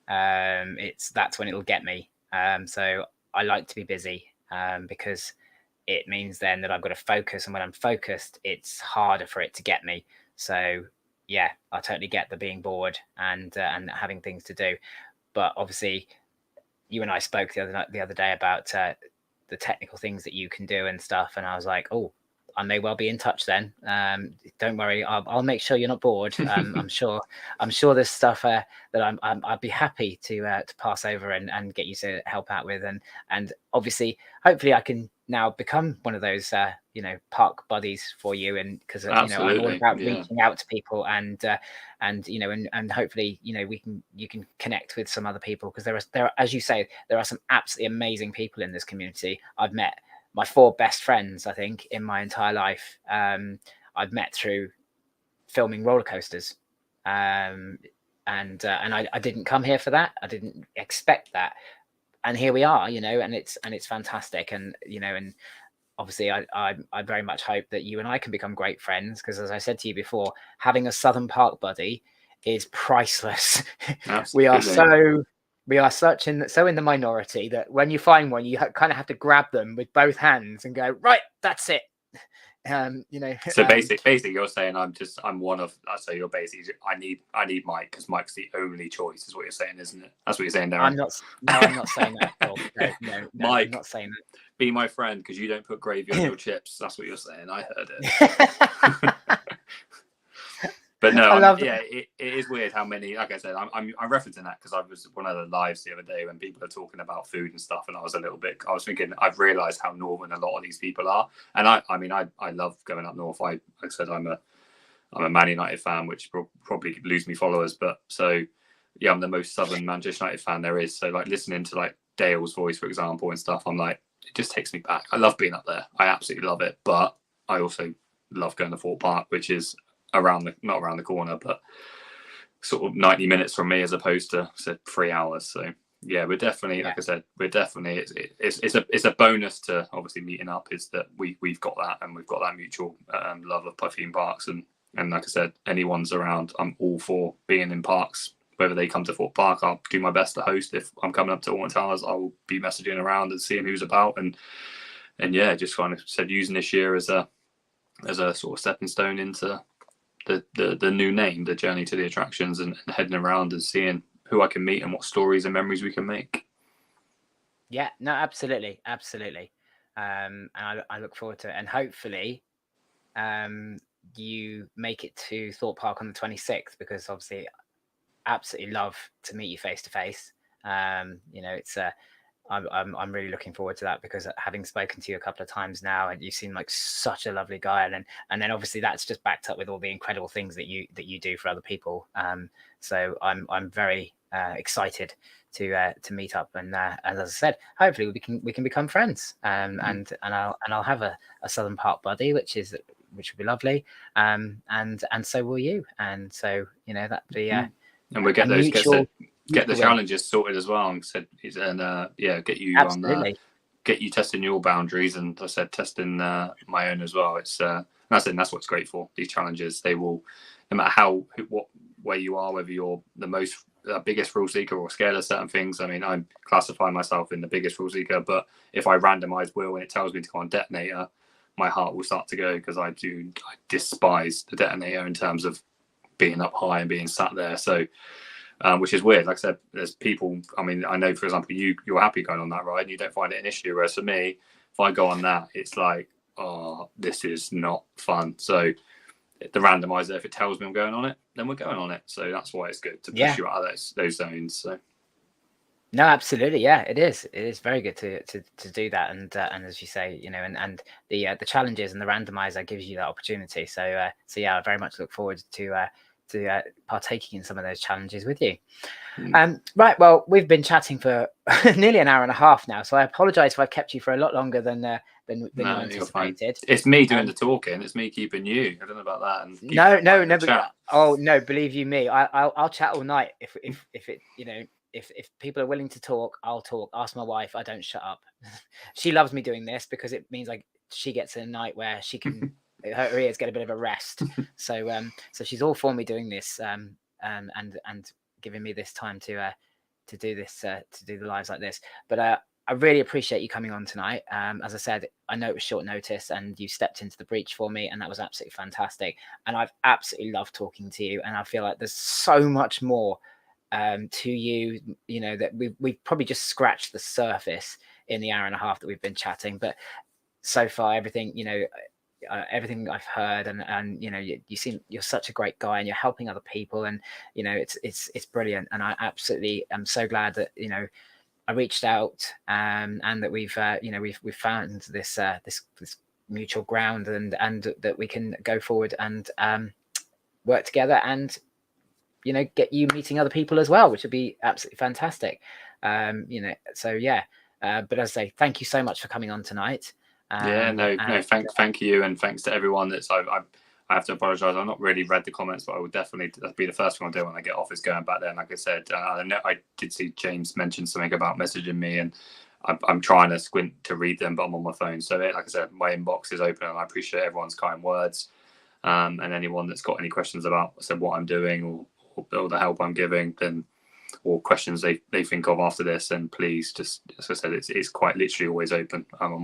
S1: That's when it'll get me. So I like to be busy, because it means then that I've got to focus, and when I'm focused, it's harder for it to get me. So yeah, I totally get the being bored and having things to do. But obviously, you and I spoke the other day about the technical things that you can do and stuff, and I was like, oh, I may well be in touch then. Don't worry, I'll make sure you're not bored. I'm sure there's stuff that I'd be happy to pass over and get you to help out with, and obviously, hopefully, I can now become one of those park buddies for you, and because I'm all about reaching out to people and hopefully you can connect with some other people, because there are, as you say, there are some absolutely amazing people in this community. I've met my 4 best friends, I think, in my entire life. I've met through filming roller coasters, and I didn't come here for that. I didn't expect that, and here we are, and it's fantastic. And and obviously I very much hope that you and I can become great friends, because as I said to you before, having a Southern Park buddy is priceless. We are so in the minority that when you find one, you kind of have to grab them with both hands and go, right, that's it.
S3: So basically, you're saying I'm one of. So you're basically, I need Mike, because Mike's the only choice, is what you're saying, isn't it? That's what you're saying, Darren.
S1: I'm not saying that at all. No,
S3: Mike,
S1: I'm not saying that.
S3: Be my friend, because you don't put gravy on your chips. That's what you're saying. I heard it. But no, it is weird how many. Like I said, I'm referencing that because I was one of the lives the other day when people are talking about food and stuff, and I was thinking, I've realised how northern a lot of these people are, and I love going up north. Like I said, I'm a Man United fan, which probably lose me followers, but so yeah, I'm the most southern Manchester United fan there is. So like listening to like Dale's voice, for example, and stuff, I'm like, it just takes me back. I love being up there. I absolutely love it, but I also love going to Thorpe Park, which is not around the corner, but sort of 90 minutes from me as opposed to 3 hours. So yeah, we're definitely, like I said, it's a bonus to obviously meeting up, is that we've got that, and we've got that mutual love of theme parks, and like I said, anyone's around, I'm all for being in parks. Whether they come to Thorpe Park, I'll do my best to host. If I'm coming up to Alton Towers, I will be messaging around and seeing who's about, and yeah, just kind of said using this year as a sort of stepping stone into the new name, the journey to the attractions, and heading around and seeing who I can meet and what stories and memories we can make.
S1: Yeah, no, absolutely. And I look forward to it, and hopefully you make it to Thorpe Park on the 26th, because obviously absolutely love to meet you face to face. It's I'm really looking forward to that, because having spoken to you a couple of times now, and you seem like such a lovely guy, and then obviously that's just backed up with all the incredible things that you do for other people. So I'm very excited to meet up, and as I said, hopefully we can become friends. And I'll have a Southern Park buddy, which will be lovely. And so will you. And so that'd be
S3: and we'll get the challenges sorted as well, and get you
S1: absolutely.
S3: Get you testing your boundaries, and as I said, testing my own as well. It's that's what's great for these challenges. They will, no matter what way you are, whether you're the biggest thrill seeker or scared of certain things. I mean, I classify myself in the biggest thrill seeker, but if I randomize wheel and it tells me to go on detonator, my heart will start to go, because I despise the detonator in terms of being up high and being sat there. So which is weird. Like I said, there's people, I mean, I know, for example, you're happy going on that ride and you don't find it an issue, whereas for me, if I go on that, it's like, oh, this is not fun. So the randomizer, if it tells me I'm going on it, then we're going on it. So that's why it's good to push you out of those zones. So
S1: no, absolutely, yeah, it is very good to do that, and as you say, and the challenges and the randomizer gives you that opportunity. So yeah, I very much look forward to partaking in some of those challenges with you. Right, well, we've been chatting for nearly an hour and a half now, so I apologize if I've kept you for a lot longer than you anticipated.
S3: It's me doing the talking. It's me keeping you. I don't know about that. And
S1: no, believe you me, I'll chat all night if it if people are willing to talk, I'll talk. Ask my wife, I don't shut up. She loves me doing this, because it means like she gets a night where she can her ears get a bit of a rest. So she's all for me doing this, and giving me this time to do this, to do the lives like this. But I really appreciate you coming on tonight. As I said, I know it was short notice, and you stepped into the breach for me, and that was absolutely fantastic. And I've absolutely loved talking to you, and I feel like there's so much more to you, that we've probably just scratched the surface in the hour and a half that we've been chatting. But so far, everything everything I've heard, and you seem, you're such a great guy, and you're helping other people, and it's brilliant. And I absolutely am so glad that I reached out, and that we've found this mutual ground, and that we can go forward and work together, and get you meeting other people as well, which would be absolutely fantastic. So yeah, but as I say, thank you so much for coming on tonight.
S3: Thank you, and thanks to everyone that's I have to apologize. I've not really read the comments, but I would definitely be the first one I'll do when I get off, is going back there. And like I said, I did see James mention something about messaging me, and I'm trying to squint to read them, but I'm on my phone. So like I said, my inbox is open, and I appreciate everyone's kind words, and anyone that's got any questions about what I'm doing, or the help I'm giving, then, or questions they think of after this, and please, just as I said, it's quite literally always open. I'm on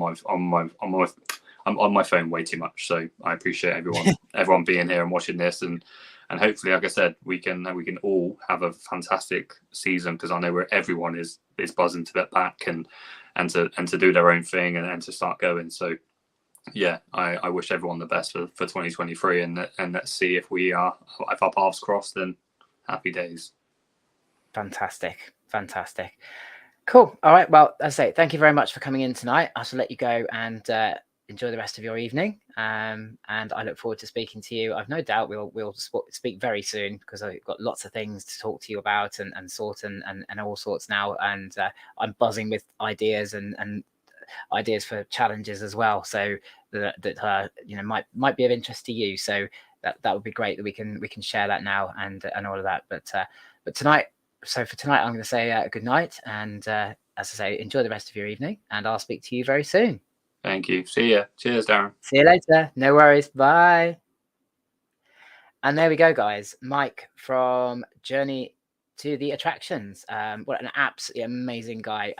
S3: my phone way too much, so I appreciate everyone being here and watching this, and hopefully, like I said, we can all have a fantastic season, because I know where everyone is buzzing to get back and to do their own thing, and to start going. So yeah, I wish everyone the best for 2023, and let's see if our paths cross, then happy days.
S1: Fantastic. Cool. All right, well, as I say, thank you very much for coming in tonight. I shall let you go and enjoy the rest of your evening, and I look forward to speaking to you. I've no doubt we'll speak very soon, because I've got lots of things to talk to you about and sort and all sorts now, and I'm buzzing with ideas and ideas for challenges as well, so that you know, might be of interest to you. So that would be great that we can share that now and all of that. But tonight, so for tonight, I'm going to say good night, and as I say, enjoy the rest of your evening, and I'll speak to you very soon.
S3: Thank you. See ya. Cheers, Darren.
S1: See you later. No worries. Bye. And there we go, guys. Mike from Journey to the Attractions. What an absolutely amazing guy.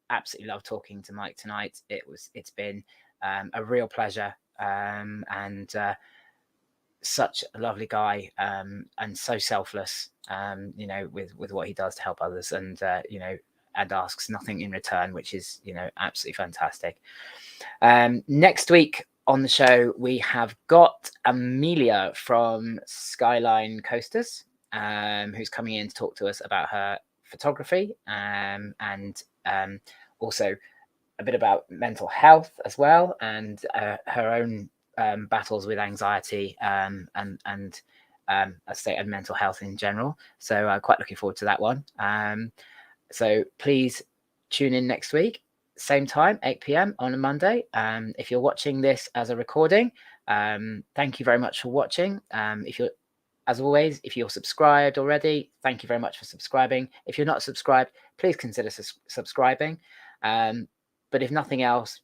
S1: Absolutely love talking to Mike tonight. It's been a real pleasure, and such a lovely guy, and so selfless, you know, with what he does to help others, and you know, and asks nothing in return, which is, you know, absolutely fantastic. Next week on the show, we have got Amelia from Skyline Coasters, who's coming in to talk to us about her photography, and also a bit about mental health as well, and her own battles with anxiety, and I say, and mental health in general. So quite looking forward to that one. So please tune in next week, same time, 8 p.m. on a Monday. If you're watching this as a recording, thank you very much for watching. If you're, as always, if you're subscribed already, thank you very much for subscribing. If you're not subscribed, please consider subscribing. But if nothing else,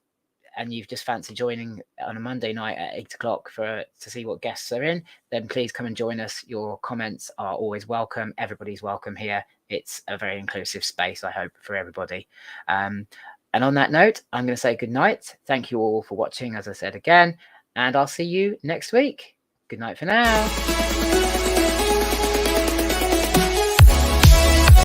S1: and you've just fancied joining on a Monday night at 8 o'clock to see what guests are in, then please come and join us. Your comments are always welcome. Everybody's welcome here. It's a very inclusive space, I hope, for everybody. And on that note, I'm going to say good night. Thank you all for watching, as I said again, and I'll see you next week. Good night for now.